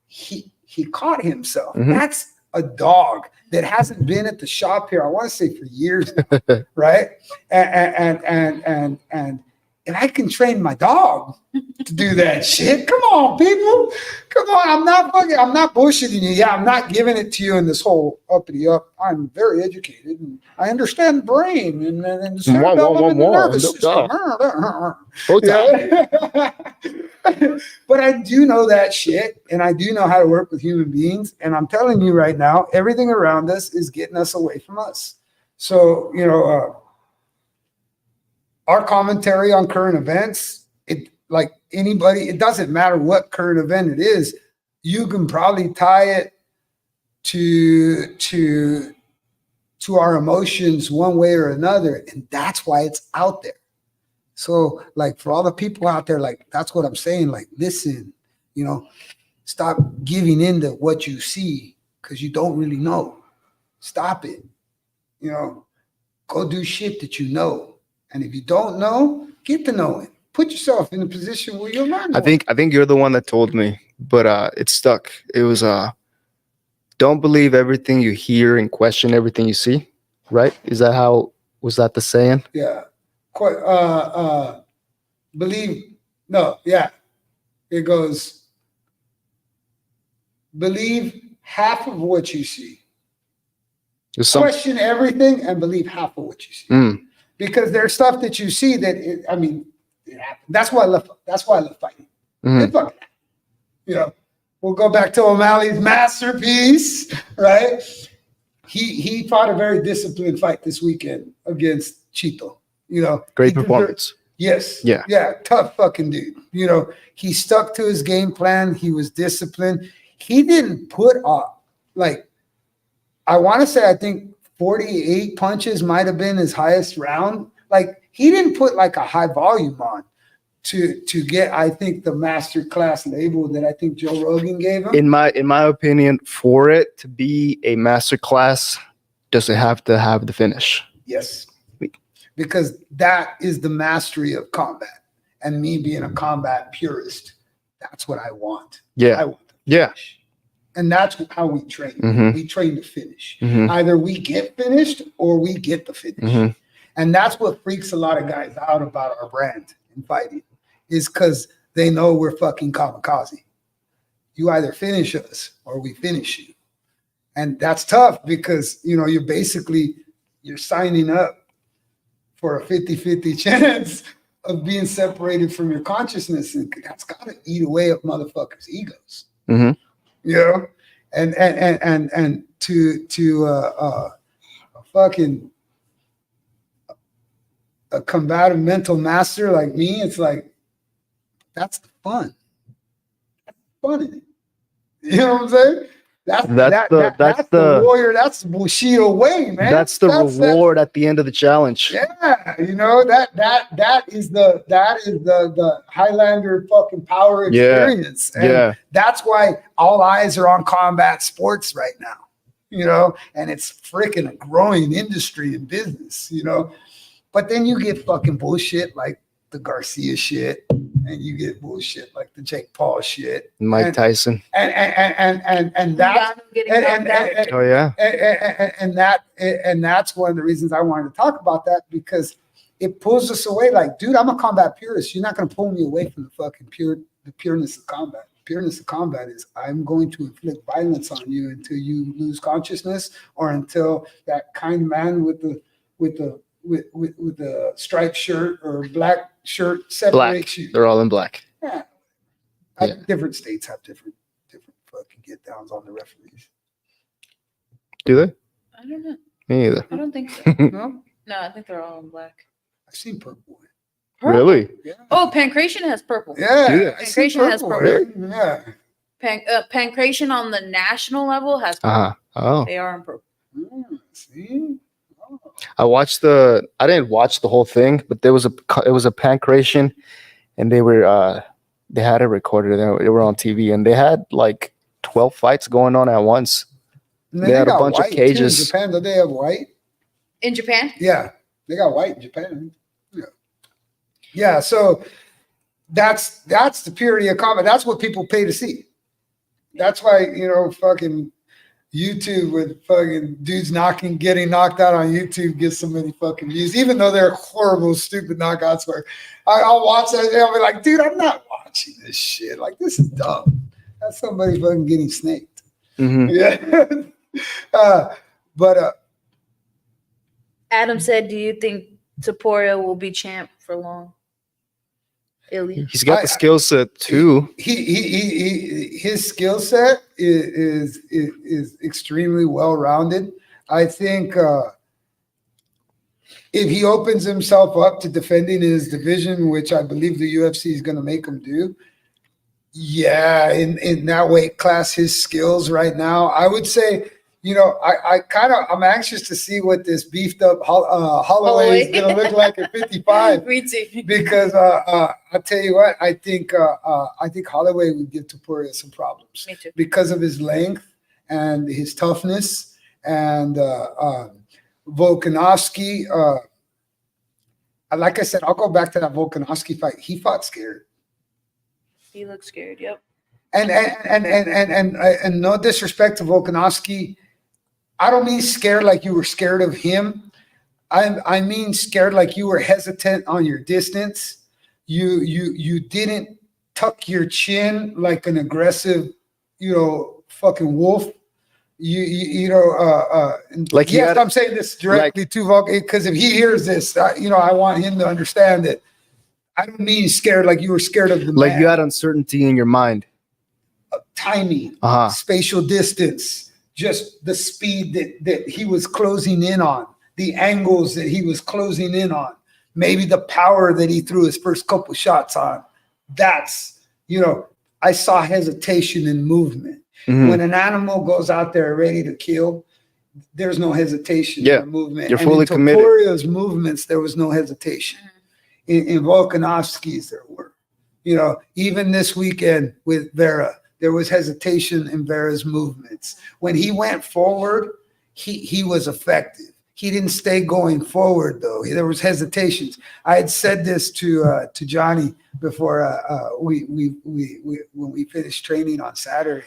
he caught himself. That's a dog that hasn't been at the shop here, I want to say, for years now, right? And I can train my dog to do that shit. Come on, people. Come on. I'm not bullshitting you. Yeah, I'm not giving it to you in this whole uppity up. I'm very educated and I understand the brain and the cerebellum and the nervous system. But I do know that shit, and I do know how to work with human beings. And I'm telling you right now, everything around us is getting us away from us. So, our commentary on current events, it doesn't matter what current event it is. You can probably tie it to our emotions one way or another, and that's why it's out there. So, like, for all the people out there, like, that's what I'm saying. Like, listen, stop giving in to what you see because you don't really know. Stop it. Go do shit that you know. And if you don't know, get to know it. Put yourself in a position where you'll learn more. I think you're the one that told me, but it stuck. It was don't believe everything you hear and question everything you see. Right? Was that the saying? Yeah. It goes, believe half of what you see. Question everything and believe half of what you see. Because there's stuff that you see that it happens. That's why I love fighting. It fucking happens. We'll go back to O'Malley's masterpiece, right? He fought a very disciplined fight this weekend against Chito. Great performance. Yes. Yeah. Yeah. Tough fucking dude. He stuck to his game plan. He was disciplined. He didn't put up I want to say I think 48 punches might have been his highest round. Like he didn't put like a high volume on to get, I think, the master class label that I think Joe Rogan gave him. In my opinion, for it to be a master class, does it have to have the finish? Yes, because that is the mastery of combat. And me being a combat purist, that's what I want. Yeah. I want to Yeah. finish. And that's how we train. Mhm. We train to finish. Mhm. Either we get finished or we get the finish. Mhm. And that's what freaks a lot of guys out about our brand in fighting, is because they know we're fucking kamikaze. You either finish us or we finish you. And that's tough because, you're signing up for a 50-50 chance of being separated from your consciousness. And that's got to eat away at motherfuckers' egos. Mhm. You know? And to a combative mental master like me, it's like, that's the fun. That's the fun in it. You know what I'm saying? That's the warrior. That's the Bushido way, man. That's the reward at the end of the challenge. Yeah, that is the Highlander fucking power experience. And that's why all eyes are on combat sports right now. And it's freaking a growing industry and business, But then you get fucking bullshit like the Garcia shit, and you get bullshit like the Jake Paul shit, Mike Tyson, and that, oh yeah, and that's one of the reasons I wanted to talk about that, because it pulls us away. Like, dude, I'm a combat purist. You're not going to pull me away from the pureness of combat. Pureness of combat is I'm going to inflict violence on you until you lose consciousness, or until that kind man with the striped shirt or black shirt separates you. They're all in black. Yeah. Different states have different fucking get downs on the referees. Do they? I don't know. Me either. I don't think so. No, I think they're all in black. I've seen purple. Purple? Really? Yeah. Oh, Pancration has purple. Yeah. Pancration has purple. Really? Yeah. Pancration on the national level has purple. Oh. They are in purple. See? I didn't watch the whole thing, but it was a pancration, and they had it recorded. They were on TV, and they had like 12 fights going on at once. They had a bunch of cages. In Japan, do they have white? In Japan? Yeah, they got white in Japan. Yeah. So that's the purity of combat. That's what people pay to see. That's why fucking YouTube with fucking dudes getting knocked out on YouTube gets so many fucking views, even though they're horrible, stupid knockouts. Where I'll watch that and I'll be like, dude, I'm not watching this shit. Like, this is dumb. That's somebody fucking getting snaked. Mm-hmm. Yeah. But Adam said, do you think Taporia will be champ for long? Ilya. He's got the skill set too. His skill set is extremely well rounded. I think if he opens himself up to defending his division, which I believe the UFC is going to make him do, in that weight class, his skills right now, I would say, I'm anxious to see what this beefed up Holloway is going to look like at 55. Me too. Because I'll tell you what, I think Holloway would give Topuria some problems. Me too. Because of his length and his toughness, and Volkanovski. Like I said, I'll go back to that Volkanovski fight. He fought scared. He looks scared. Yep. And no disrespect to Volkanovski, I don't mean scared like you were scared of him. I mean scared like you were hesitant on your distance. You didn't tuck your chin like an aggressive, fucking wolf. I'm saying this directly to Volk, because if he hears this, I want him to understand that I don't mean scared like you were scared of the like man. You had uncertainty in your mind. Timing, spatial distance, just the speed that he was closing in on, the angles that he was closing in on, maybe the power that he threw his first couple shots on. That's, I saw hesitation in movement. Mm-hmm. When an animal goes out there ready to kill, there's no hesitation Yeah, in the movement. you're And fully in committed. Toporia's movements, there was no hesitation. In Volkanovski's, there were. Even this weekend with Vera, there was hesitation in Vera's movements. When he went forward, he was effective. He didn't stay going forward though. There was hesitations. I had said this to Johnny before when we finished training on Saturday.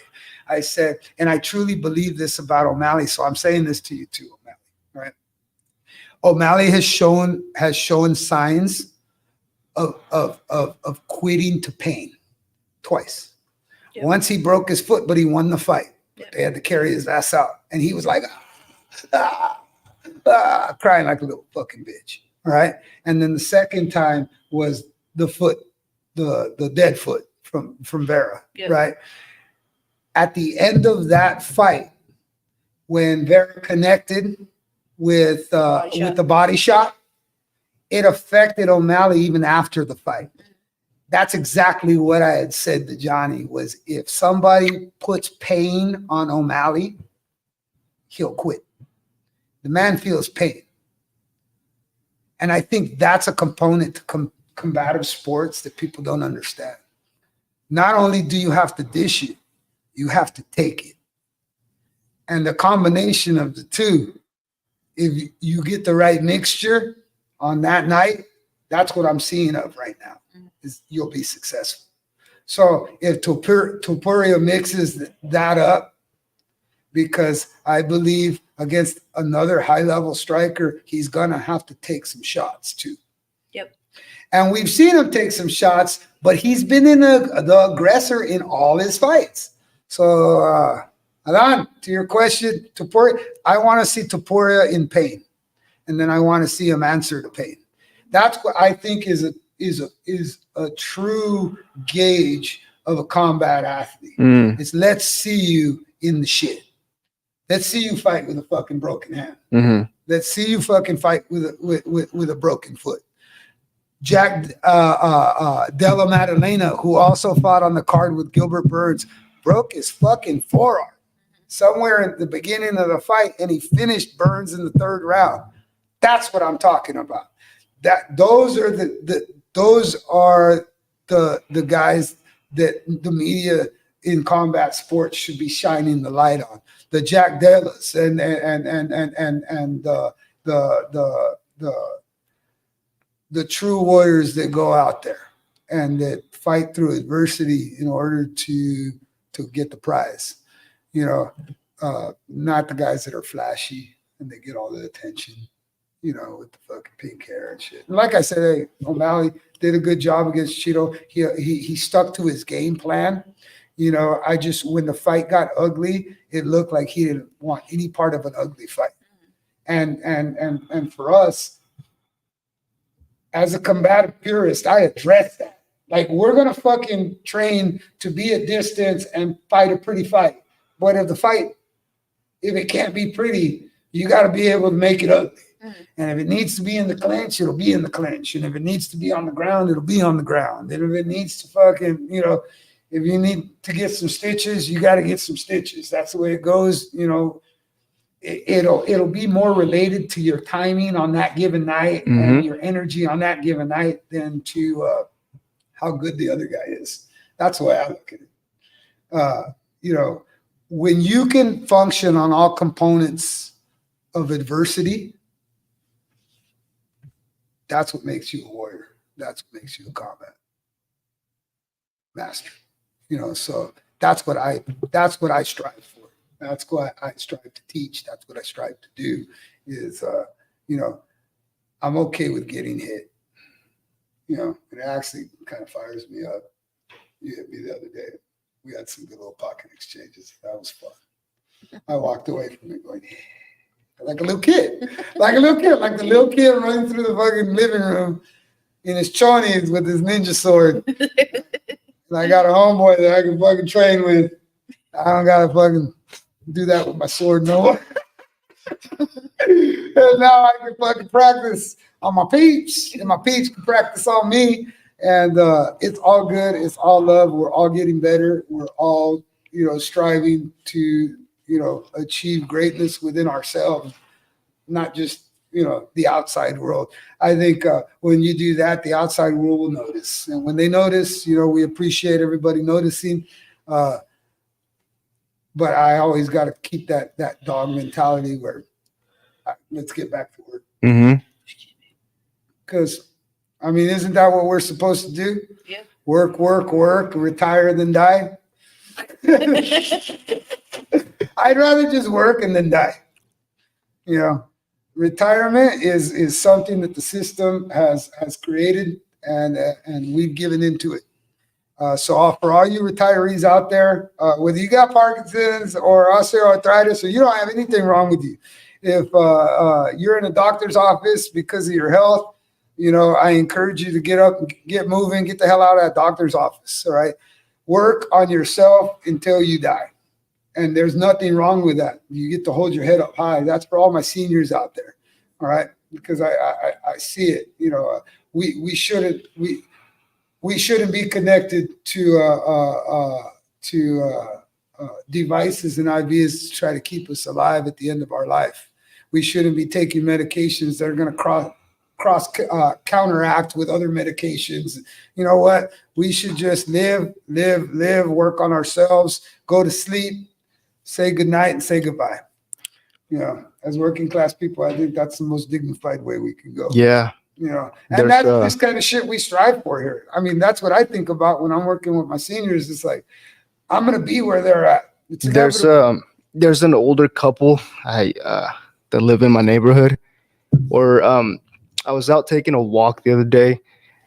I said, and I truly believe this about O'Malley. So I'm saying this to you too, O'Malley. Right? O'Malley has shown signs of quitting to pain twice. Yep. Once he broke his foot, but he won the fight. Yep. They had to carry his ass out, and he was like, crying like a little fucking bitch. All right. And then the second time was the foot, the dead foot from Vera. Yep. Right. At the end of that fight, when Vera connected with the body shot, it affected O'Malley even after the fight. That's exactly what I had said to Johnny was if somebody puts pain on O'Malley, he'll quit. The man feels pain. And I think that's a component to combative sports that people don't understand. Not only do you have to dish it, you have to take it. And the combination of the two, if you get the right mixture on that night, that's what I'm seeing of right now, is you'll be successful. So if Topuria mixes that up, because I believe against another high-level striker, he's going to have to take some shots too. Yep. And we've seen him take some shots, but he's been the aggressor in all his fights. So, Alan, to your question, Topuria, I want to see Topuria in pain, and then I want to see him answer the pain. That's what I think is a true gauge of a combat athlete. It's let's see you in the shit. Let's see you fight with a fucking broken hand. Mm-hmm. Let's see you fucking fight with a broken foot. Jack Della Maddalena, who also fought on the card with Gilbert Burns, broke his fucking forearm somewhere at the beginning of the fight, and he finished Burns in the third round. That's what I'm talking about. Those are the guys that the media in combat sports should be shining the light on. The Jack Dellas and the true warriors that go out there and that fight through adversity in order to get the prize. Not the guys that are flashy and they get all the attention, with the fucking pink hair and shit. And like I said, hey, O'Malley did a good job against Cheeto. He stuck to his game plan. When the fight got ugly, it looked like he didn't want any part of an ugly fight. And for us, as a combative purist, I address that. Like, we're gonna fucking train to be at distance and fight a pretty fight. But if it can't be pretty, you got to be able to make it ugly. And if it needs to be in the clinch, it'll be in the clinch. And if it needs to be on the ground, it'll be on the ground. And if it needs to fucking, if you need to get some stitches, you got to get some stitches. That's the way it goes. It'll be more related to your timing on that given night and your energy on that given night than to how good the other guy is. That's the way I look at it. When you can function on all components of adversity, that's what makes you a warrior. That's what makes you a combat master. So that's what I strive for. That's what I strive to teach. That's what I strive to do is, I'm okay with getting hit. It actually kind of fires me up. You hit me the other day. We had some good little pocket exchanges. That was fun. I walked away from it going, like a little kid, like the little kid running through the fucking living room in his chonies with his ninja sword. And I got a homeboy that I can fucking train with. I don't gotta fucking do that with my sword no more. And now I can fucking practice on my peeps, and my peeps can practice on me. And it's all good. It's all love. We're all getting better. We're all, striving to, achieve greatness within ourselves, not just, the outside world. I think when you do that, the outside world will notice. And when they notice, we appreciate everybody noticing. But I always got to keep that dog mentality where let's get back to work. Mm-hmm. Because, isn't that what we're supposed to do? Yeah. Work, retire than die. I'd rather just work and then die. Retirement is something that the system has created, and we've given into it. So for all you retirees out there, whether you got Parkinson's or osteoarthritis, or you don't have anything wrong with you, if you're in a doctor's office because of your health, I encourage you to get up, get moving, get the hell out of that doctor's office. All right. Work on yourself until you die. And there's nothing wrong with that. You get to hold your head up high. That's for all my seniors out there. All right. Because I see it. We shouldn't be connected to devices and ideas to try to keep us alive at the end of our life. We shouldn't be taking medications that are going to counteract with other medications. You know what? We should just live, work on ourselves, go to sleep, say goodnight and say goodbye. As working class people, I think that's the most dignified way we can go. Yeah. And that's this kind of shit we strive for here. That's what I think about when I'm working with my seniors. It's like, I'm going to be where they're at. There's an older couple that live in my neighborhood, or I was out taking a walk the other day,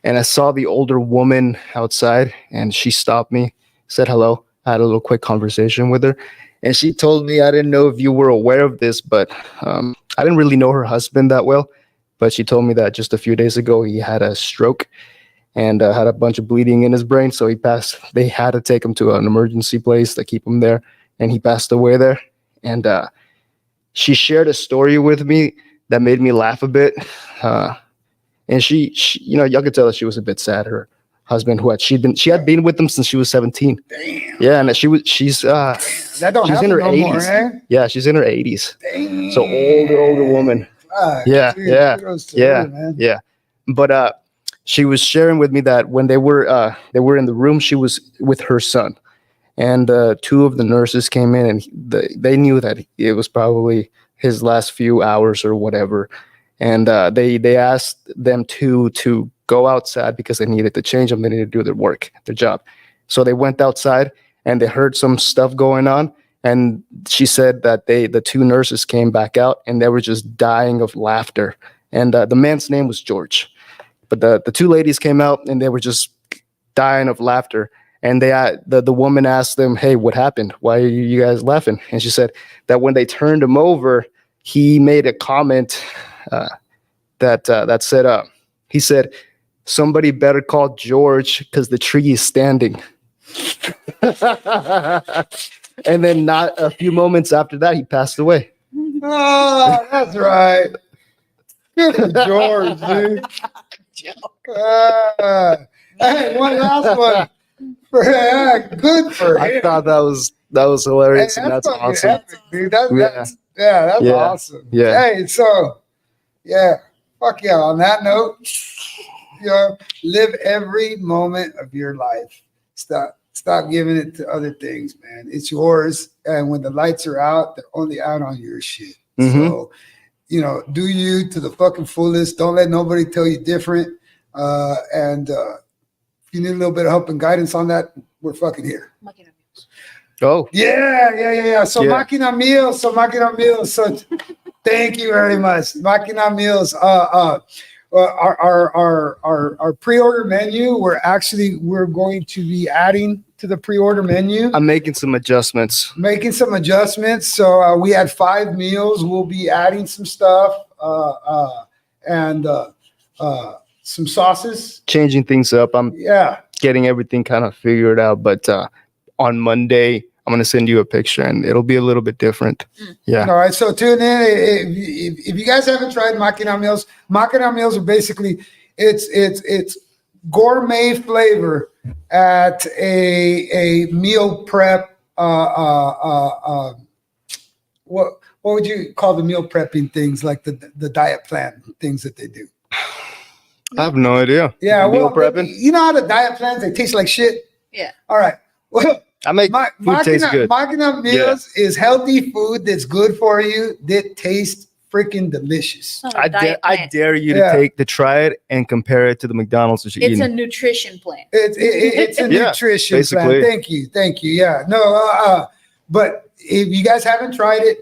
and I saw the older woman outside, and she stopped me, said hello. I had a little quick conversation with her, and she told me, I didn't know if you were aware of this, but I didn't really know her husband that well, but she told me that just a few days ago he had a stroke and had a bunch of bleeding in his brain, so he passed. They had to take him to an emergency place to keep him there, and he passed away there. And she shared a story with me that made me laugh a bit. And she y'all could tell that she was a bit sad. Her husband, she had been with him since she was 17. Damn. Yeah, and she's that don't she's happen in her no 80s. more, eh? Yeah, she's in her 80s. Damn. So older woman. Fuck, Yeah, dude, yeah, kudos to yeah, her, man. yeah. But she was sharing with me that when they were in the room, she was with her son, and two of the nurses came in, and they knew that it was probably his last few hours or whatever, and they asked them to go outside because they needed to change them. They needed to do their work, their job. So they went outside, and they heard some stuff going on. And she said that the two nurses came back out, and they were just dying of laughter. And the man's name was George, but the two ladies came out, and they were just dying of laughter. And the woman asked them, "Hey, what happened? Why are you guys laughing?" And she said that when they turned him over, he made a comment that said, he said, "Somebody better call George because the tree is standing." And then not a few moments after that, he passed away. Oh, that's right. Good for George, dude. Hey, one last one. Good for I him. thought that was hilarious, and that's fucking awesome. epic, dude. That's Yeah. awesome. Yeah. Hey, so fuck yeah. On that note, live every moment of your life. Stop giving it to other things, man. It's yours. And when the lights are out, they're only out on your shit. Mm-hmm. So, do you to the fucking fullest. Don't let nobody tell you different. And if you need a little bit of help and guidance on that, we're fucking here. Oh, Yeah. So Yeah. Maquina Meals. So thank you very much. Maquina Meals. Our pre-order menu, we're going to be adding to the pre-order menu. I'm making some adjustments. So we had 5 meals. We'll be adding some stuff and some sauces. Changing things up. I'm getting everything kind of figured out, but on Monday, I'm going to send you a picture, and it'll be a little bit different. Yeah. All right. So tune in. If you guys haven't tried Maquina Meals are basically it's gourmet flavor at a meal prep what would you call the meal prepping things, like the diet plan things that they do? I have no idea. Yeah, Meal well, prepping. you know how the diet plans, they taste like shit. Yeah. All right. Well, I make food taste good. Maquina meals is healthy food that's good for you that tastes freaking delicious. It's not a I diet plan. dare you Yeah. to try it and compare it to the McDonald's that you're It's a eating. nutrition plan. It's a Yeah, nutrition basically. plan. Thank you. Yeah, no, but if you guys haven't tried it,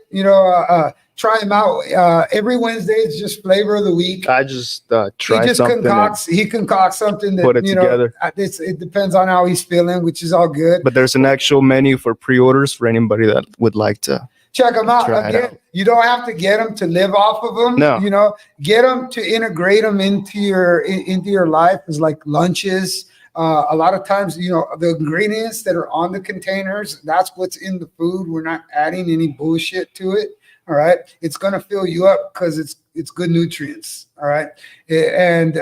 try them out. Every Wednesday, it's just flavor of the week. I just He try just something. concocts something that put it together. It depends on how he's feeling, which is all good. But there's an actual menu for pre-orders for anybody that would like to. Check them out. Try it Again, out. you don't have to get them to live off of them. No. Get them to integrate them into your life as like lunches. A lot of times, the ingredients that are on the containers, that's what's in the food. We're not adding any bullshit to it. All right. It's going to fill you up because it's good nutrients. All right. And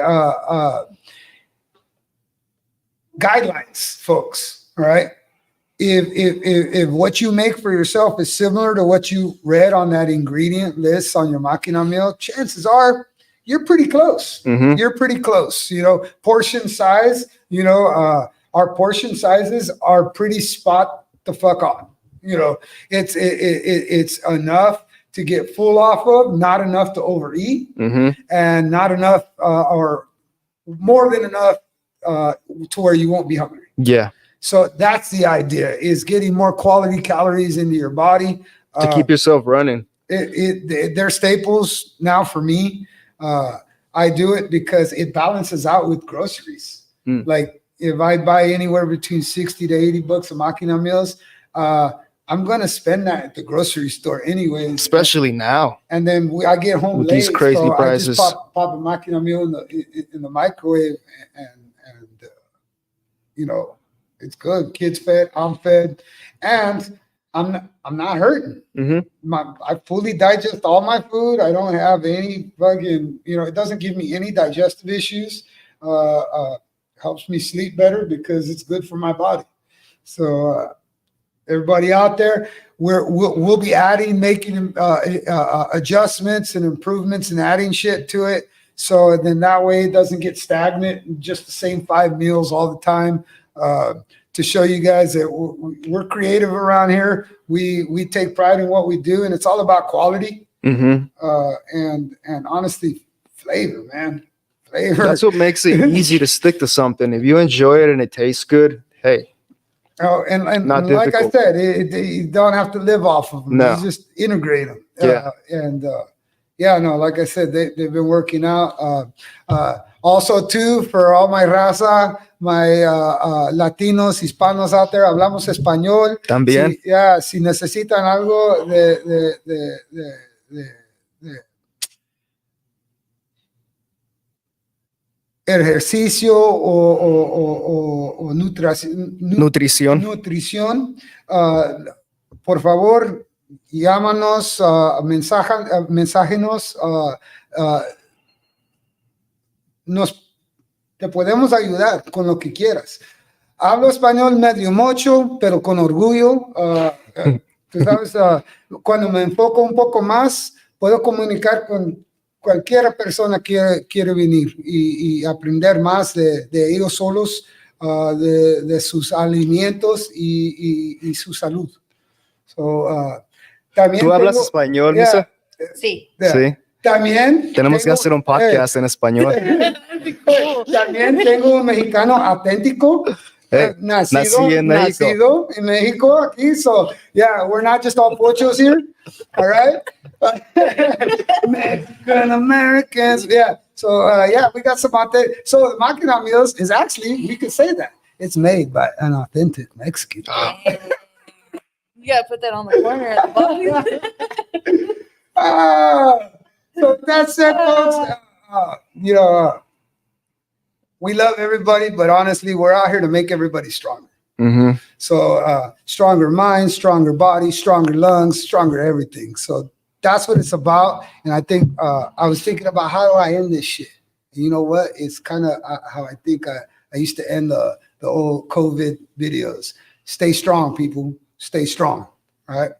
guidelines, folks. All right. If what you make for yourself is similar to what you read on that ingredient list on your Maquina meal, chances are you're pretty close. Mhm. You're pretty close. Portion size, our portion sizes are pretty spot the fuck on. It's enough to get full off of, not enough to overeat, and not enough or more than enough to where you won't be hungry. Yeah. So that's the idea, is getting more quality calories into your body. To keep yourself running. They're staples now for me. I do it because it balances out with groceries. Like if I buy anywhere between 60 to 80 bucks of Maquina meals, I'm going to spend that at the grocery store anyway. Especially now. And then I get home With late. these crazy so prices. I just pop a Maquina meal in the microwave and it's good. Kids fed, I'm fed, and I'm not hurting. I fully digest all my food. I don't have any fucking, it doesn't give me any digestive issues. Helps me sleep better because it's good for my body. So everybody out there, we'll be making adjustments and improvements and adding shit to it. So then that way it doesn't get stagnant, just the same 5 meals all the time. To show you guys that we're creative around here. We take pride in what we do, and it's all about quality. And honestly, flavor, man. Flavor. That's what makes it easy to stick to something. If you enjoy it and it tastes good, hey. Oh, and Not like I difficult. said, you don't have to live off of them. No. You just integrate them. Yeah. Like I said, they've been working out. Also, too, for all my raza, my Latinos, Hispanos out there, hablamos español. También. Si necesitan algo de ejercicio o Nutrición. nutrición, por favor, llámanos, mensájenos, te podemos ayudar con lo que quieras. Hablo español medio mocho, pero con orgullo. Tú sabes, cuando me enfoco un poco más, puedo comunicar con cualquier persona que quiere venir y aprender más de ellos solos, de sus alimentos y su salud. También ¿Tú hablas tengo- español, Yeah. Misa? Sí. Sí. También Tenemos que tengo- hacer un podcast en español. También tengo un mexicano auténtico. nací en México. Nacido en México aquí. So, yeah, we're not just all pochos here. All right. Mexican Americans. Yeah. So, we got some authentic. So, the Maquina meals is actually, we could say that it's made by an authentic Mexican. You gotta put that on the corner at the bottom. So that's it, folks. We love everybody, but honestly, we're out here to make everybody stronger. So stronger mind, stronger body, stronger lungs, stronger everything. So that's what it's about. And I think I was thinking about how do I end this shit? And you know what? It's kind of how I think I used to end the old COVID videos. Stay strong, people. Stay strong. All right.